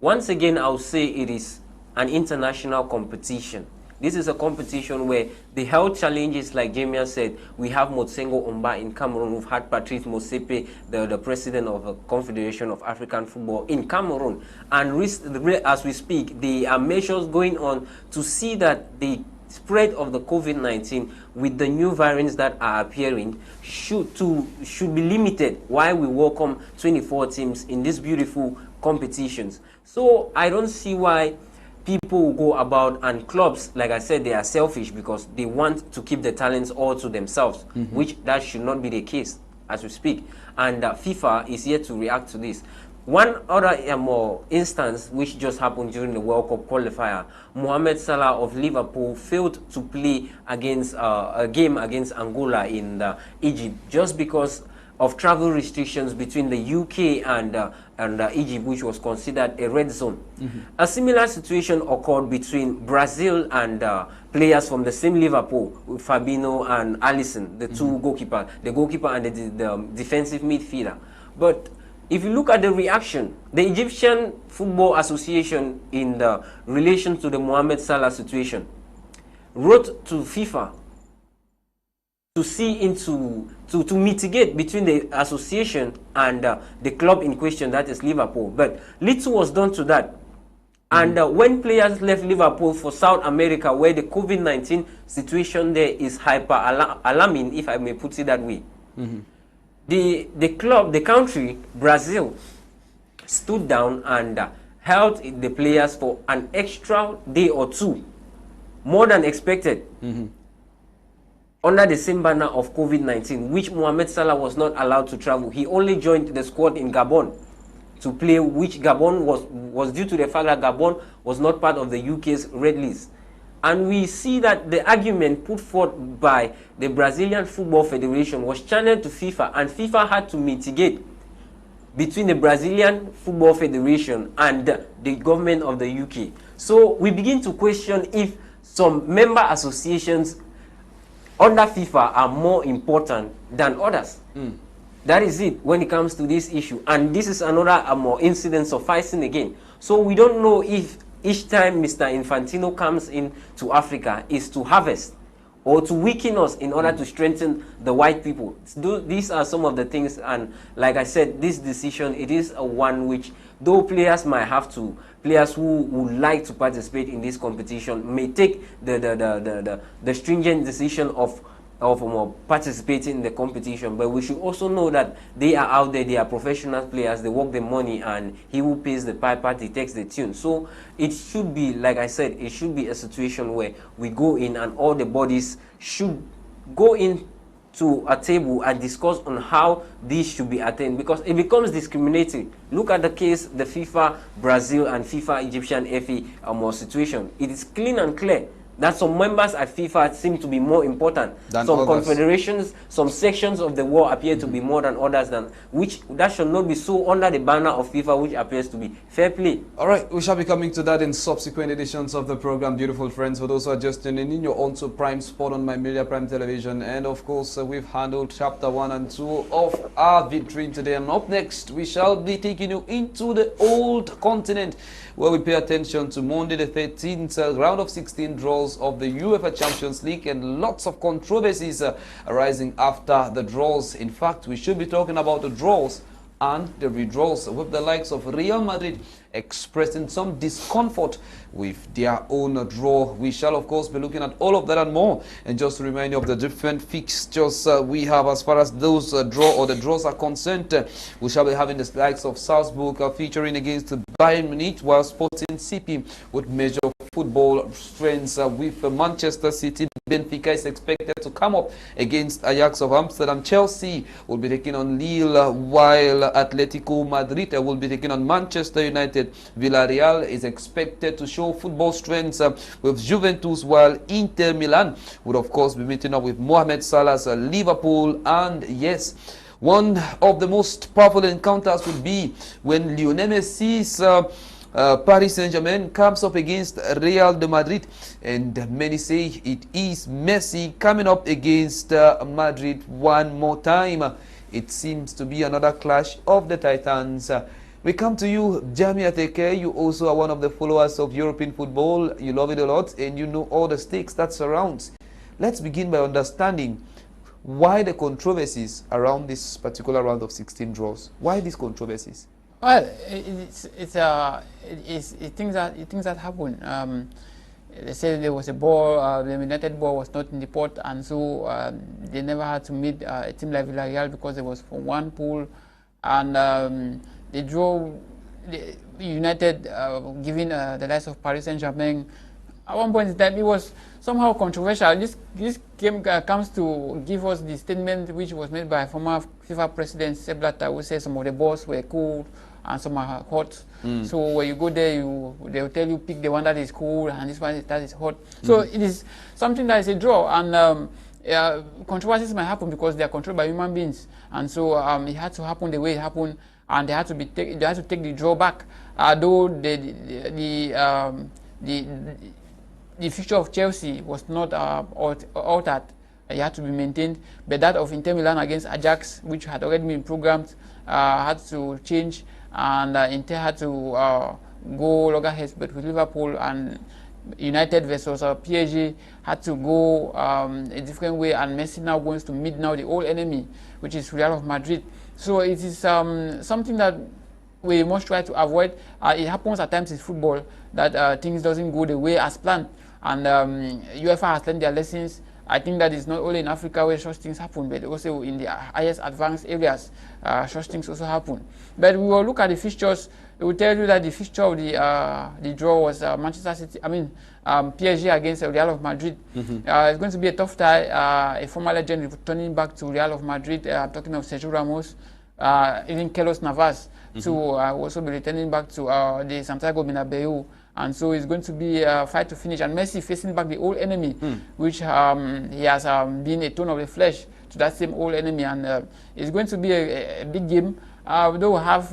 Once again, I'll say it is an international competition. This is a competition where the health challenges, like Jemea said, we have Motsengo Omba in Cameroon, we've had Patrice Motsepe, the president of the Confederation of African Football in Cameroon. And as we speak, there are measures going on to see that the spread of the COVID-19 with the new variants that are appearing should be limited while we welcome 24 teams in these beautiful competitions. So I don't see why people will go about, and clubs, like I said, they are selfish because they want to keep the talents all to themselves, which that should not be the case as we speak. And FIFA is yet to react to this. One other more instance which just happened during the World Cup qualifier, Mohamed Salah of Liverpool failed to play against a game against Angola in Egypt just because of travel restrictions between the UK and Egypt, which was considered a red zone. A similar situation occurred between Brazil and players from the same Liverpool, Fabinho and Alisson, the two goalkeepers, the goalkeeper and the defensive midfielder. But if you look at the reaction, the Egyptian Football Association in the relation to the Mohamed Salah situation wrote to FIFA to see into to mitigate between the association and the club in question, that is Liverpool. But little was done to that. And when players left Liverpool for South America, where the COVID-19 situation there is hyper alarming, if I may put it that way, the club, the country, Brazil, stood down and held the players for an extra day or two, more than expected, under the same banner of COVID-19, which Mohamed Salah was not allowed to travel. He only joined the squad in Gabon to play, which Gabon was due to the fact that Gabon was not part of the UK's red list. And we see that the argument put forth by the Brazilian Football Federation was channeled to FIFA, and FIFA had to mitigate between the Brazilian Football Federation and the government of the UK. So we begin to question if some member associations under FIFA are more important than others. That is it when it comes to this issue. And this is another more incident sufficing again. So we don't know if each time Mr. Infantino comes in to Africa is to harvest or to weaken us in order to strengthen the white people. These are some of the things, and like I said, this decision, it is a one which, though players might have to, players who would like to participate in this competition may take the stringent decision of participating in the competition, but we should also know that they are out there, they are professional players, they work the money, and he who pays the piper, he takes the tune. So it should be, like I said, it should be a situation where we go in and all the bodies should go in to a table and discuss on how these should be attained, because it becomes discriminatory. Look at the case, the FIFA Brazil and FIFA Egyptian FA situation. It is clean and clear that some members at FIFA seem to be more important than some others. Confederations, some sections of the world appear to be more than others, than which that should not be so under the banner of FIFA, which appears to be fair play. All right, we shall be coming to that in subsequent editions of the program, beautiful friends. For those who are just tuning in, you're on to Prime Sport on My Media Prime Television, and of course we've handled chapter 1 and 2 of our victory today. And up next, we shall be taking you into the old continent, where we pay attention to Monday the 13th round of 16 draws of the UEFA Champions League, and lots of controversies arising after the draws. In fact, we should be talking about the draws and the redraws, with the likes of Real Madrid expressing some discomfort with their own draw. We shall of course be looking at all of that and more, and just to remind you of the different fixtures we have as far as those the draws are concerned. We shall be having the likes of Salzburg featuring against Bayern Munich, while Sporting CP would measure football strengths with Manchester City. Benfica is expected to come up against Ajax of Amsterdam. Chelsea will be taking on Lille, while Atletico Madrid will be taking on Manchester United. Villarreal is expected to show football strengths with Juventus, while Inter Milan would of course be meeting up with Mohamed Salah's Liverpool. And yes, one of the most powerful encounters would be when Lionel Messi's Paris Saint-Germain comes up against Real de Madrid, and many say it is Messi coming up against Madrid one more time. It seems to be another clash of the Titans. We come to you, Jemea Teke. You also are one of the followers of European football. You love it a lot, and you know all the stakes that surrounds. Let's begin by understanding why the controversies around this particular round of 16 draws. Why these controversies? Well, it's things that happen. They said there was a ball, the United ball was not in the pot, and so they never had to meet a team like Villarreal because it was from one pool, and they draw United, giving the likes of Paris Saint-Germain. At one point in time, it was somehow controversial. This game comes to give us the statement which was made by former FIFA President Sepp Blatter, who said some of the balls were cold and some are hot. So when you go there, they will tell you pick the one that is cool and this one that is hot. So it is something that is a draw, and controversies might happen because they are controlled by human beings, and so it had to happen the way it happened, and they had to take the draw back. Though the future of Chelsea was not altered, it had to be maintained, but that of Inter Milan against Ajax, which had already been programmed, had to change, and Inter had to go loggerheads, but with Liverpool, and United versus PSG had to go a different way, and Messi now going to meet now the old enemy, which is Real of Madrid. So it is something that we must try to avoid. It happens at times in football that things doesn't go the way as planned, and UEFA has learned their lessons. I think that it's not only in Africa where such things happen, but also in the highest advanced areas, such things also happen. But we will look at the fixtures. It will tell you that the fixture of the draw was Manchester City. PSG against Real of Madrid. It's going to be a tough tie. A former legend returning back to Real of Madrid. I'm talking of Sergio Ramos, even Carlos Navas, to also be returning back to the Santiago Bernabeu. And so it's going to be a fight to finish. And Messi facing back the old enemy, which he has been a tone of the flesh to that same old enemy. And it's going to be a big game. We do have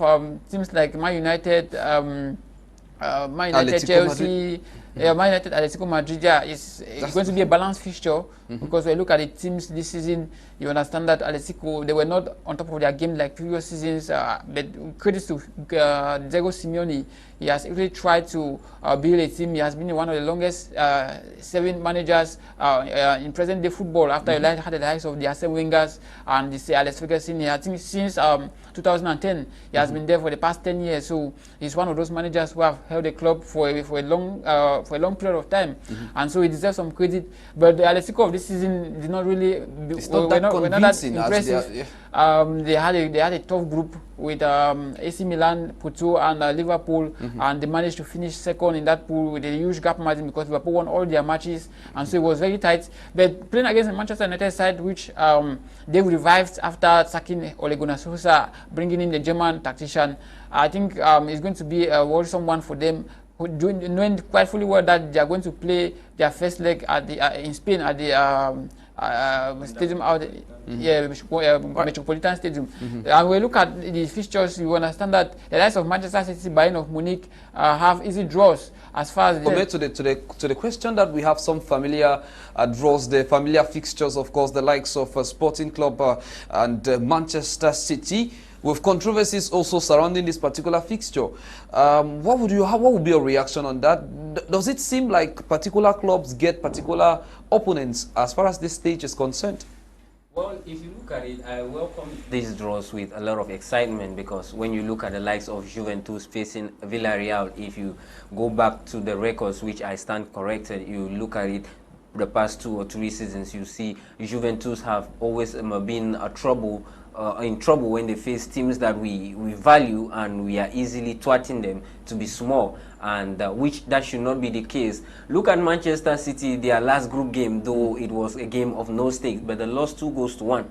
teams like Man United, Chelsea, Man United, Atletico Madrid. Yeah, it's going to be a balanced fixture because when you look at the teams this season, you understand that Atletico, they were not on top of their game like previous seasons. But credit to Diego Simeone. He has really tried to build a team. He has been one of the longest serving managers in present-day football. After he had the likes of the Arsene Wengers and the Alex Ferguson, I think since 2010, he has been there for the past 10 years. So he's one of those managers who have held the club for a long period of time, and so he deserves some credit. But the Atletico of this season did not really. We're not that impressive. They had a tough group with AC Milan, Porto, and Liverpool, and they managed to finish second in that pool with a huge gap margin because Liverpool won all their matches, and so it was very tight. But playing against the Manchester United side, which they revived after sacking Ole Gunnar Solskjaer, bringing in the German tactician, I think it's going to be a worrisome one for them, knowing quite fully well that they are going to play their first leg at in Spain at the stadium out, Metropolitan Stadium. And we look at the fixtures, you understand that the likes of Manchester City, Bayern of Munich have easy draws as far as to the question that we have some familiar draws, the familiar fixtures, of course, the likes of Sporting Club and Manchester City, with controversies also surrounding this particular fixture. What would be your reaction on that? Does it seem like particular clubs get particular opponents as far as this stage is concerned? Well, if you look at it, I welcome these draws with a lot of excitement, because when you look at the likes of Juventus facing Villarreal, if you go back to the records, which I stand corrected, you look at it, the past 2 or 3 seasons, you see Juventus have always been in trouble when they face teams that we value, and we are easily twatting them to be small, and which that should not be the case. Look at Manchester City, their last group game, though it was a game of no stakes, but they lost 2-1.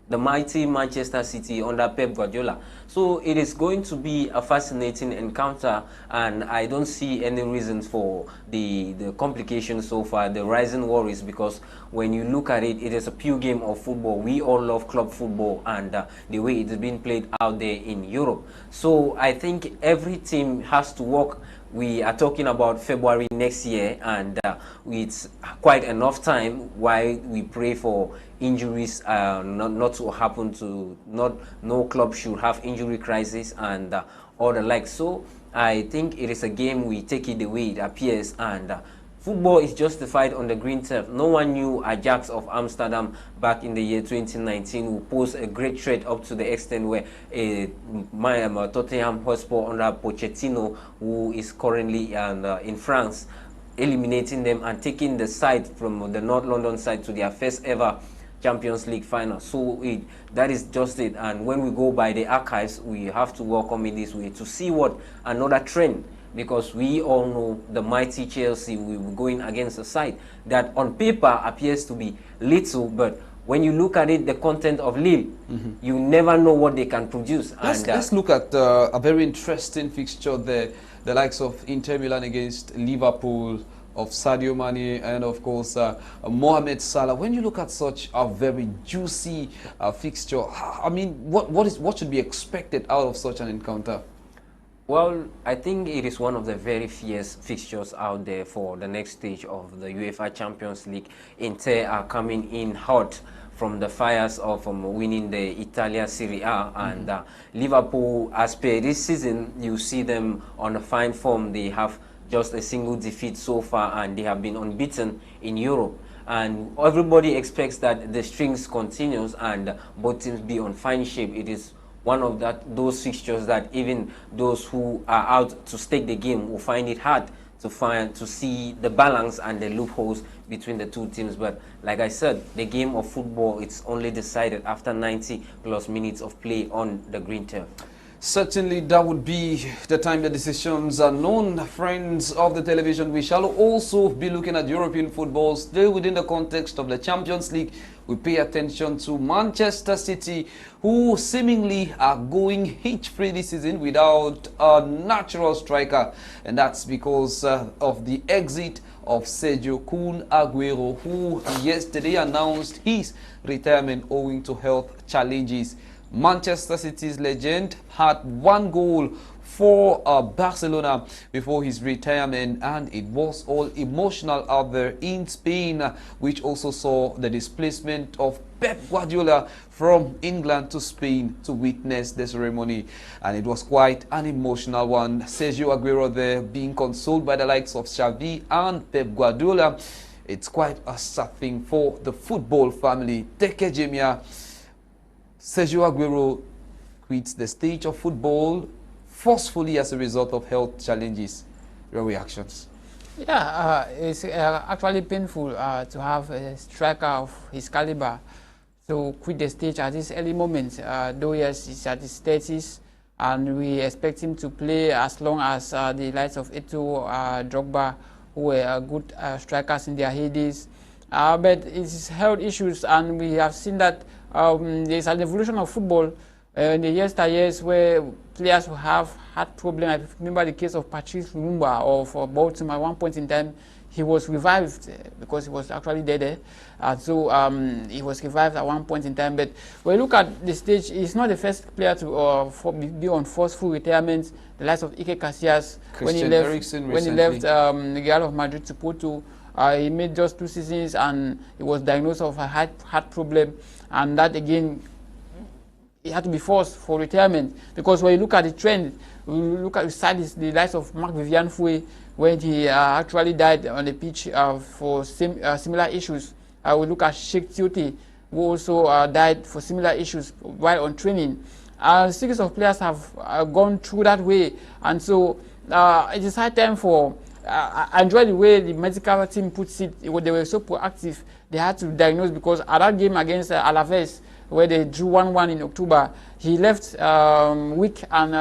The mighty Manchester City under Pep Guardiola. So it is going to be a fascinating encounter, and I don't see any reasons for the complications so far, the rising worries, because when you look at it, it is a pure game of football. We all love club football, and the way it is being played out there in Europe. So I think every team has to work. We are talking about February next year, and it's quite enough time while we pray for injuries not to happen to, no club should have injury crisis and all the like. So I think it is a game, we take it the way it appears, and football is justified on the green turf. No one knew Ajax of Amsterdam back in the year 2019 would pose a great threat up to the extent where Tottenham Hotspur under Pochettino, who is currently in France, eliminating them and taking the side from the North London side to their first ever Champions League final. So that is just it. And when we go by the archives, we have to welcome it this way to see what another trend, because we all know the mighty Chelsea will be going against a side that on paper appears to be little, but when you look at it, the content of Lille, you never know what they can produce. Let's look at a very interesting fixture there, the likes of Inter Milan against Liverpool, of Sadio Mane, and of course Mohamed Salah. When you look at such a very juicy fixture, I mean, what should be expected out of such an encounter? Well, I think it is one of the very fierce fixtures out there for the next stage of the UEFA Champions League. Inter are coming in hot from the fires of winning the Italia Serie A. And Liverpool, as per this season, you see them on a fine form. They have just a single defeat so far, and they have been unbeaten in Europe. And everybody expects that the strings continues and both teams be on fine shape. It is one of those fixtures that even those who are out to stake the game will find it hard to see the balance and the loopholes between the two teams. But like I said, the game of football, it's only decided after 90 plus minutes of play on the green turf. Certainly, that would be the time the decisions are known. Friends of the television, we shall also be looking at European football still within the context of the Champions League. We pay attention to Manchester City, who seemingly are going hitch-free this season without a natural striker. And that's because of the exit of Sergio Kun Aguero, who yesterday announced his retirement owing to health challenges. Manchester City's legend had one goal for Barcelona before his retirement, and it was all emotional out there in Spain, which also saw the displacement of Pep Guardiola from England to Spain to witness the ceremony, and it was quite an emotional one. Sergio Aguero there being consoled by the likes of Xavi and Pep Guardiola. It's quite a sad thing for the football family. Teke Jemea, Sergio Aguero quits the stage of football forcefully as a result of health challenges. Your reactions? Yeah, it's actually painful to have a striker of his caliber to quit the stage at this early moment. Though yes, he's at his 30s, and we expect him to play as long as the likes of Etoo, Drogba, who were good strikers in their heydays. But it's health issues, and we have seen that there's an evolution of football in the yesteryears where players who have had problems. I remember the case of Patrice Lumumba of Baltimore. At one point in time, he was revived because he was actually dead. So he was revived at one point in time. But when you look at the stage, he's not the first player to be on forceful retirement. The likes of Iker Casillas, when he left Real of Madrid to Porto, he made just 2 seasons and he was diagnosed with a heart problem, and that again, he had to be forced for retirement. Because when you look at the trend, we cite the likes of Marc Vivian Foué, when he actually died on the pitch for similar issues. We look at Sheikh Tiote, who also died for similar issues while on training. Series of players have gone through that way, and so it is high time for. I enjoy the way the medical team puts it. They were so proactive. They had to diagnose, because at that game against Alaves, where they drew 1-1 in October, he left weak and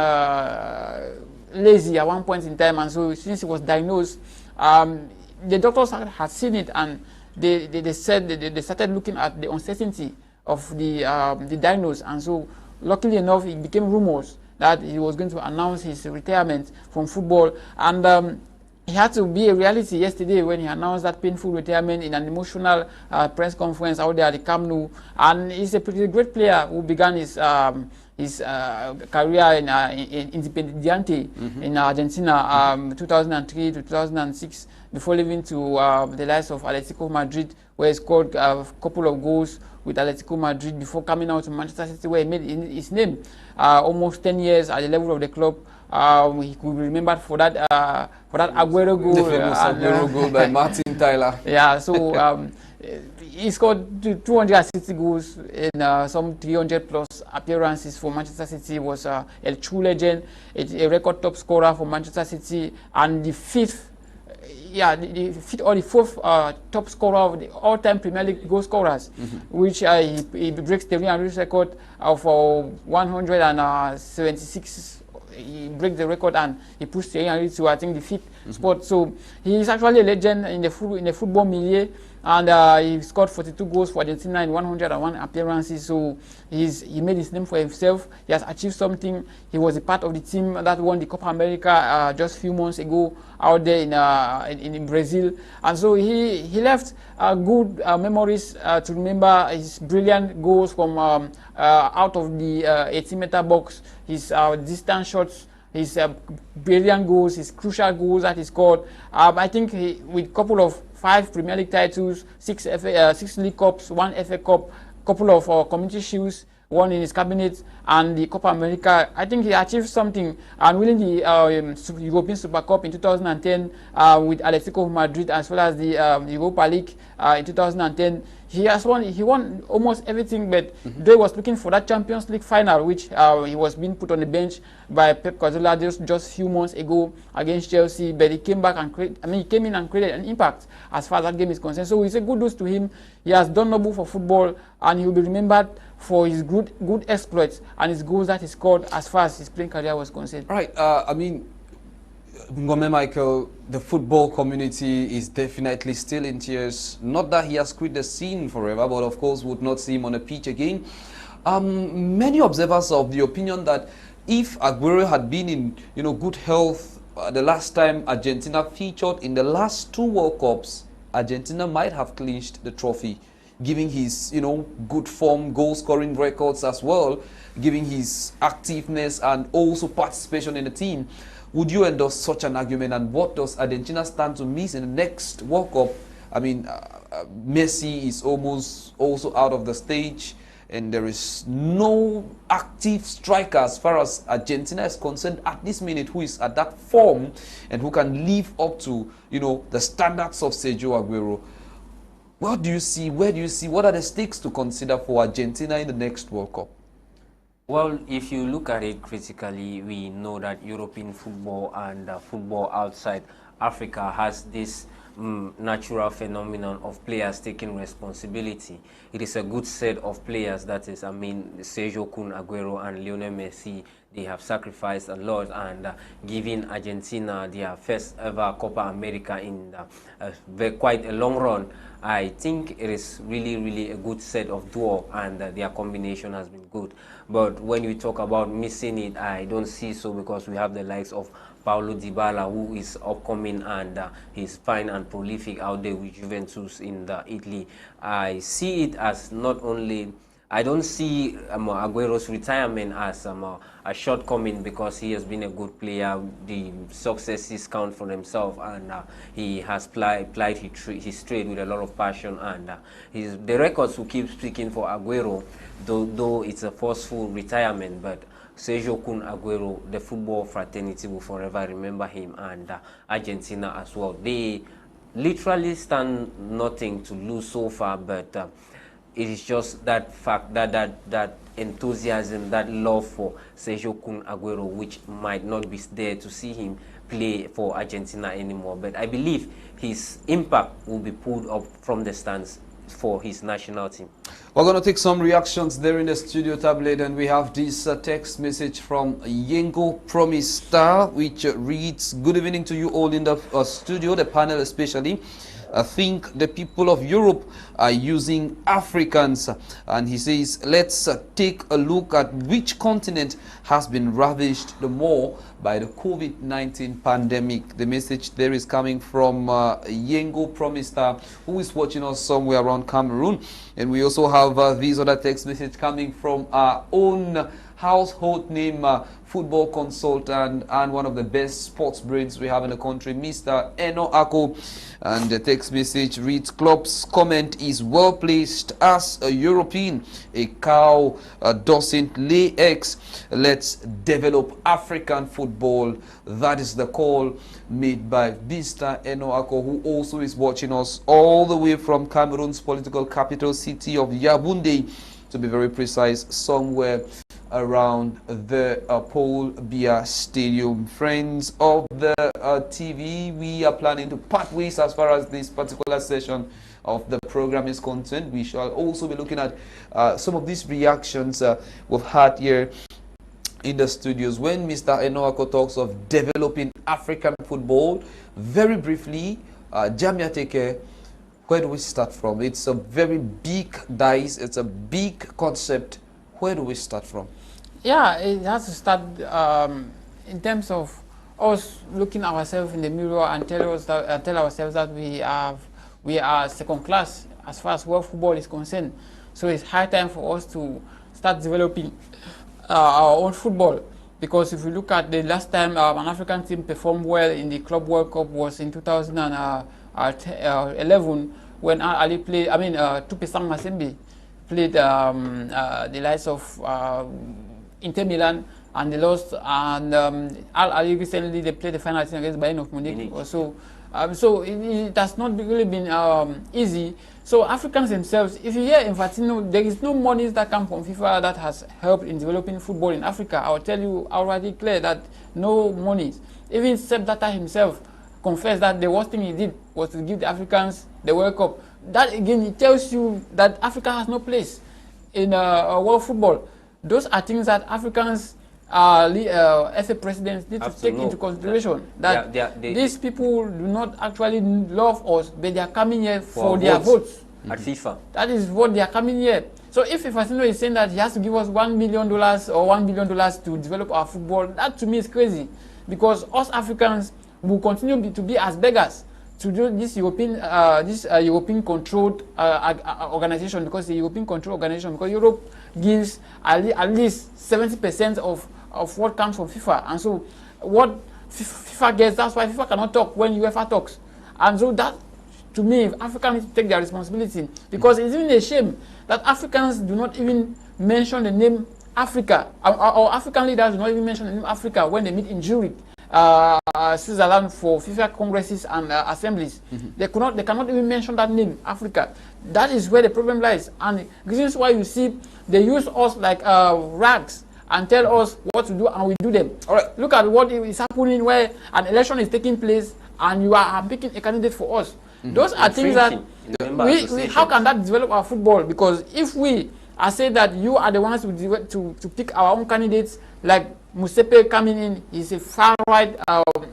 lazy at one point in time. And so since he was diagnosed, the doctors had seen it, and they said they started looking at the uncertainty of the diagnosis. And so luckily enough, it became rumors that he was going to announce his retirement from football. And it had to be a reality yesterday when he announced that painful retirement in an emotional press conference out there at the Camp Nou. And he's a pretty great player who began his career in Independiente in Argentina, 2003 to 2006, before leaving to the likes of Atletico Madrid, where he scored a couple of goals with Atletico Madrid before coming out to Manchester City, where he made his name. Almost 10 years at the level of the club. He could be remembered for that Aguero goal. The famous Aguero goal by Martin Tyler. Yeah, so he scored 260 goals in some 300 plus appearances for Manchester City. He was a true legend, a record top scorer for Manchester City, and the fifth or the fourth top scorer of the all-time Premier League goal scorers, which he breaks the Real Madrid record of 176. He breaks the record and he pushed the Real Madrid to, I think, the 5th spot. So he is actually a legend in the football milieu, and he scored 42 goals for Argentina in 101 appearances. So he made his name for himself. He has achieved something. He was a part of the team that won the Copa America just a few months ago out there in Brazil. And so he left good memories to remember. His brilliant goals from out of the 18-meter box, his distance shots, his brilliant goals, his crucial goals that he scored. I think with a couple of 5 Premier League titles, 6 League Cups, 1 FA Cup couple of community shields, one in his cabinet, and the Copa America. I think he achieved something, and winning the European Super Cup in 2010 with Atletico Madrid, as well as the Europa League in 2010. He won almost everything, but they was looking for that Champions League final, which he was being put on the bench by Pep Guardiola just a few months ago against Chelsea. But he came back and he came in and created an impact as far as that game is concerned. So we say good news to him. He has done noble for football, and he will be remembered for his good exploits and his goals that he scored as far as his playing career was concerned. Right. I mean, Ngome Micheal, the football community is definitely still in tears. Not that he has quit the scene forever, but of course would not see him on a pitch again. Many observers are of the opinion that if Aguero had been in good health the last time Argentina featured in the last 2 World Cups, Argentina might have clinched the trophy, giving his good form, goal scoring records as well, giving his activeness and also participation in the team. Would you endorse such an argument, and what does Argentina stand to miss in the next World Cup? I mean, Messi is almost also out of the stage, and there is no active striker as far as Argentina is concerned at this minute who is at that form and who can live up to the standards of Sergio Aguero. What do you see? Where do you see? What are the stakes to consider for Argentina in the next World Cup? Well, if you look at it critically, we know that European football and football outside Africa has this natural phenomenon of players taking responsibility. It is a good set of players, that is, I mean, Sergio Kun Aguero and Lionel Messi. They have sacrificed a lot and given Argentina their first ever Copa America in quite a long run. I think it is really a good set of duo, and their combination has been good. But when we talk about missing it, I don't see so, because we have the likes of Paulo Dybala, who is upcoming and he's fine and prolific out there with Juventus in Italy. I see it as not only, I don't see Aguero's retirement as a shortcoming, because he has been a good player. The successes count for himself, and he has plied his trade with a lot of passion. And the records will keep speaking for Aguero, though it's a forceful retirement. But Sergio Kun Aguero, the football fraternity will forever remember him, and Argentina as well. They literally stand nothing to lose so far, but it is just that fact, that enthusiasm, that love for Sergio Kun Aguero, which might not be there to see him play for Argentina anymore. But I believe his impact will be pulled up from the stands for his national team. We're going to take some reactions there in the studio tablet, and we have this text message from Yengo Promise Star, which reads, "Good evening to you all in the studio, the panel especially. I think the people of Europe are using Africans," and he says, "Let's take a look at which continent has been ravished the more by the COVID-19 pandemic." The message there is coming from Yengo Promista, who is watching us somewhere around Cameroon. And we also have this other text message coming from our own household name football consultant and one of the best sports brains we have in the country, Mr. Eno Ako. And the text message reads, "Klopp's comment is well placed. As a European, a cow doesn't lay eggs. Let's develop African football." That is the call made by Mr. Eno Ako, who also is watching us all the way from Cameroon's political capital city of Yaoundé, to be very precise, somewhere around the Paul Biya Stadium. Friends of the TV, we are planning to part ways as far as this particular session of the program is concerned. We shall also be looking at some of these reactions we've had here in the studios. When Mr. Enoako talks of developing African football, very briefly, Jemea Teke, where do we start from? It's a very big dice, it's a big concept. Where do we start from? Yeah, it has to start in terms of us looking ourselves in the mirror and tell ourselves that we are second class as far as world football is concerned. So it's high time for us to start developing our own football. Because if you look at the last time an African team performed well in the Club World Cup was in 2011 when Ali played, Tupisang Masembe played the likes of Inter Milan, and they lost. And Al Ahly recently they played the final against Bayern of Munich. Also, so it has not really been easy. So Africans themselves, if you hear Infantino, there is no money that come from FIFA that has helped in developing football in Africa. I will tell you already clear that no money. Even Sepp Blatter himself confessed that the worst thing he did was to give the Africans the World Cup. That again, it tells you that Africa has no place in world football. Those are things that Africans, FA presidents need to take into consideration. That these people do not actually love us, but they are coming here for their votes at FIFA. That is what they are coming here. So if Infantino is saying that he has to give us $1 million or $1 billion to develop our football, that to me is crazy, because us Africans will continue to be as beggars to do this European controlled organization, because the European controlled organization, because Europe gives at least 70% of what comes from FIFA, and so what FIFA gets, that's why FIFA cannot talk when UEFA talks. And so that, to me, Africans need to take their responsibility, because it's even a shame that Africans do not even mention the name Africa, or African leaders do not even mention the name Africa when they meet in Zurich, Switzerland, for FIFA congresses and assemblies. They cannot even mention that name, Africa. That is where the problem lies, and this is why you see they use us like rags and tell us what to do, and we do them. All right, look at what is happening where an election is taking place and you are picking a candidate for us. Those are things that how can that develop our football? Because if we are saying that you are the ones to pick our own candidates, like Musepe coming in, he's a far-right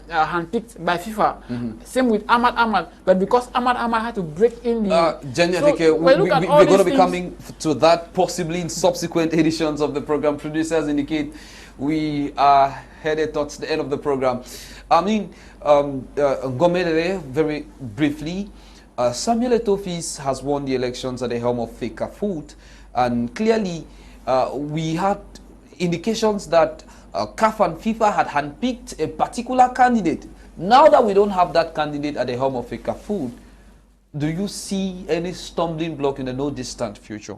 handpicked by FIFA. Same with Ahmad, but because Ahmad had to break in the... we're going to be coming to that possibly in subsequent editions of the program. Producers indicate we are headed towards the end of the program. I mean, Ngome, very briefly, Samuel Etoo has won the elections at the helm of Fecafoot, and clearly we had indications that CAF and FIFA had handpicked a particular candidate. Now that we don't have that candidate at the helm of Fecafoot, do you see any stumbling block in the no distant future?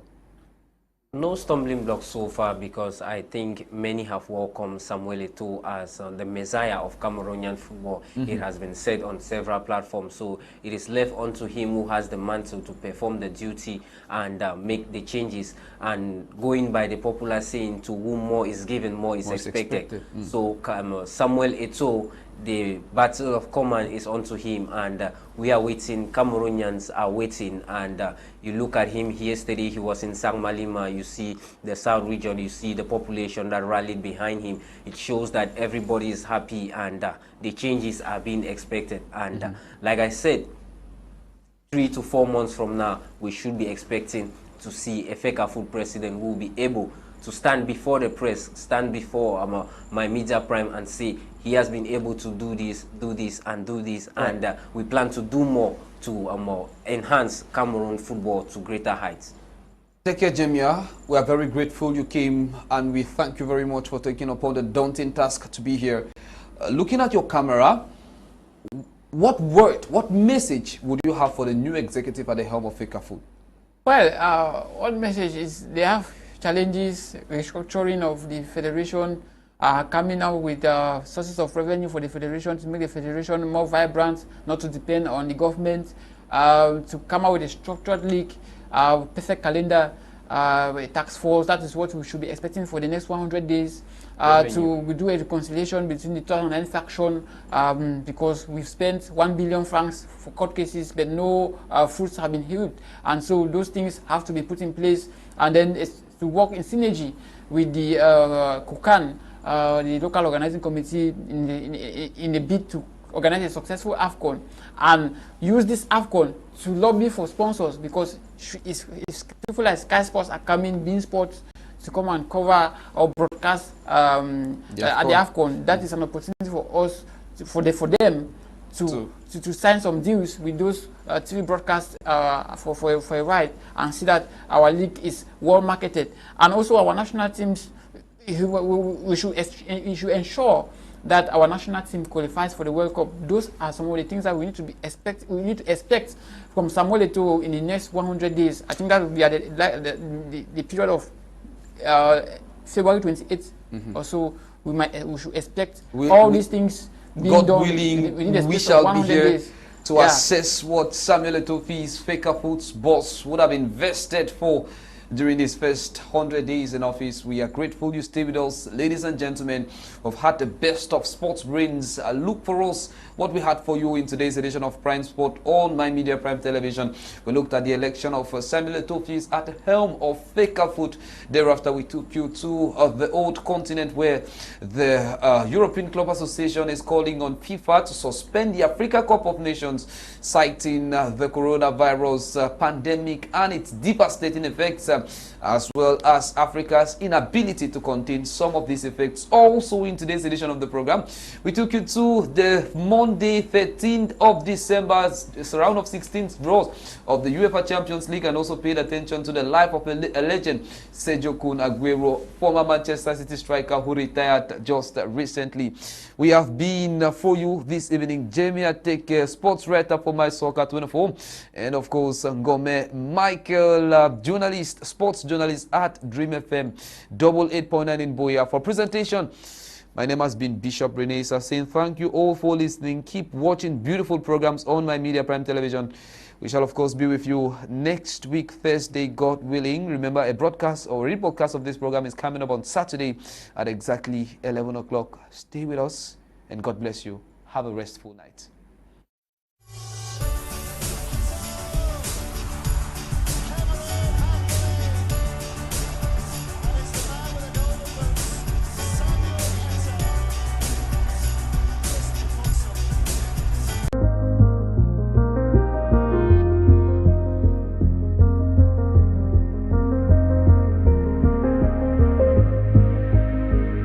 No stumbling block so far, because I think many have welcomed Samuel Etoo as the messiah of Cameroonian football. It has been said on several platforms, so it is left onto him who has the mantle to perform the duty and make the changes. And going by the popular saying, to whom more is given, more is expected. So Samuel Etoo, the battle of command is onto him, and we are waiting. Cameroonians are waiting, and you look at him yesterday. He was in Sangmalima. You see the south region. You see the population that rallied behind him. It shows that everybody is happy, and the changes are being expected. And like I said, 3 to 4 months from now, we should be expecting to see a Fecafoot president who will be able to stand before the press, stand before my media prime, and say he has been able to do this, and we plan to do more to enhance Cameroon football to greater heights. Teke Jemea, we are very grateful you came, and we thank you very much for taking upon the daunting task to be here. Looking at your camera, what word, what message would you have for the new executive at the helm of Fecafoot? Well, one message is they have challenges, restructuring of the federation, coming out with sources of revenue for the federation to make the federation more vibrant, not to depend on the government, to come out with a structured league, perfect calendar, a task force. That is what we should be expecting for the next 100 days. To do a reconciliation between the 2009 faction, because we've spent 1 billion francs for court cases, but no fruits have been heaped, and so those things have to be put in place, and then it's to work in synergy with the KUKAN, the local organizing committee, in the bid to organize a successful AFCON, and use this AFCON to lobby for sponsors, because it's people like Sky Sports are coming, Bein Sports, to come and cover or broadcast at the AFCON. That is an opportunity for us, for them to sign some deals with those TV broadcasts for a ride, and see that our league is well marketed. And also our national teams, we should ensure that our national team qualifies for the World Cup. Those are some of the things that we need to expect from Samuel Etoo in the next 100 days. I think that will be at the period of February 28th or so. We should expect all these things being God done. willing, we shall be here days. to assess what Samuel Etoo's Fecafoot's boss would have invested for during his first 100 days in office. We are grateful you stay with us, ladies and gentlemen. We've had the best of sports brains. Look for us, what we had for you in today's edition of Prime Sport on My Media Prime Television. We looked at the election of Samuel Etoo at the helm of Fecafoot. Thereafter, we took you to the old continent, where the European Club Association is calling on FIFA to suspend the Africa Cup of Nations, citing the coronavirus pandemic and its devastating effects, as well as Africa's inability to contain some of these effects. Also, in today's edition of the program, we took you to the Monday 13th of December's round of 16th draws of the UEFA Champions League, and also paid attention to the life of a legend, Sergio Kun Aguero, former Manchester City striker who retired just recently. We have been for you this evening Jemea Teke, sports writer for My Soccer 24, and of course Ngome Micheal, journalist, sports journalist at Dream FM 88.9 in Boya. For presentation, my name has been Bishop Rene, saying thank you all for listening. Keep watching beautiful programs on My Media Prime Television. We shall, of course, be with you next week, Thursday, God willing. Remember, a broadcast or a rebroadcast of this program is coming up on Saturday at exactly 11 o'clock. Stay with us, and God bless you. Have a restful night.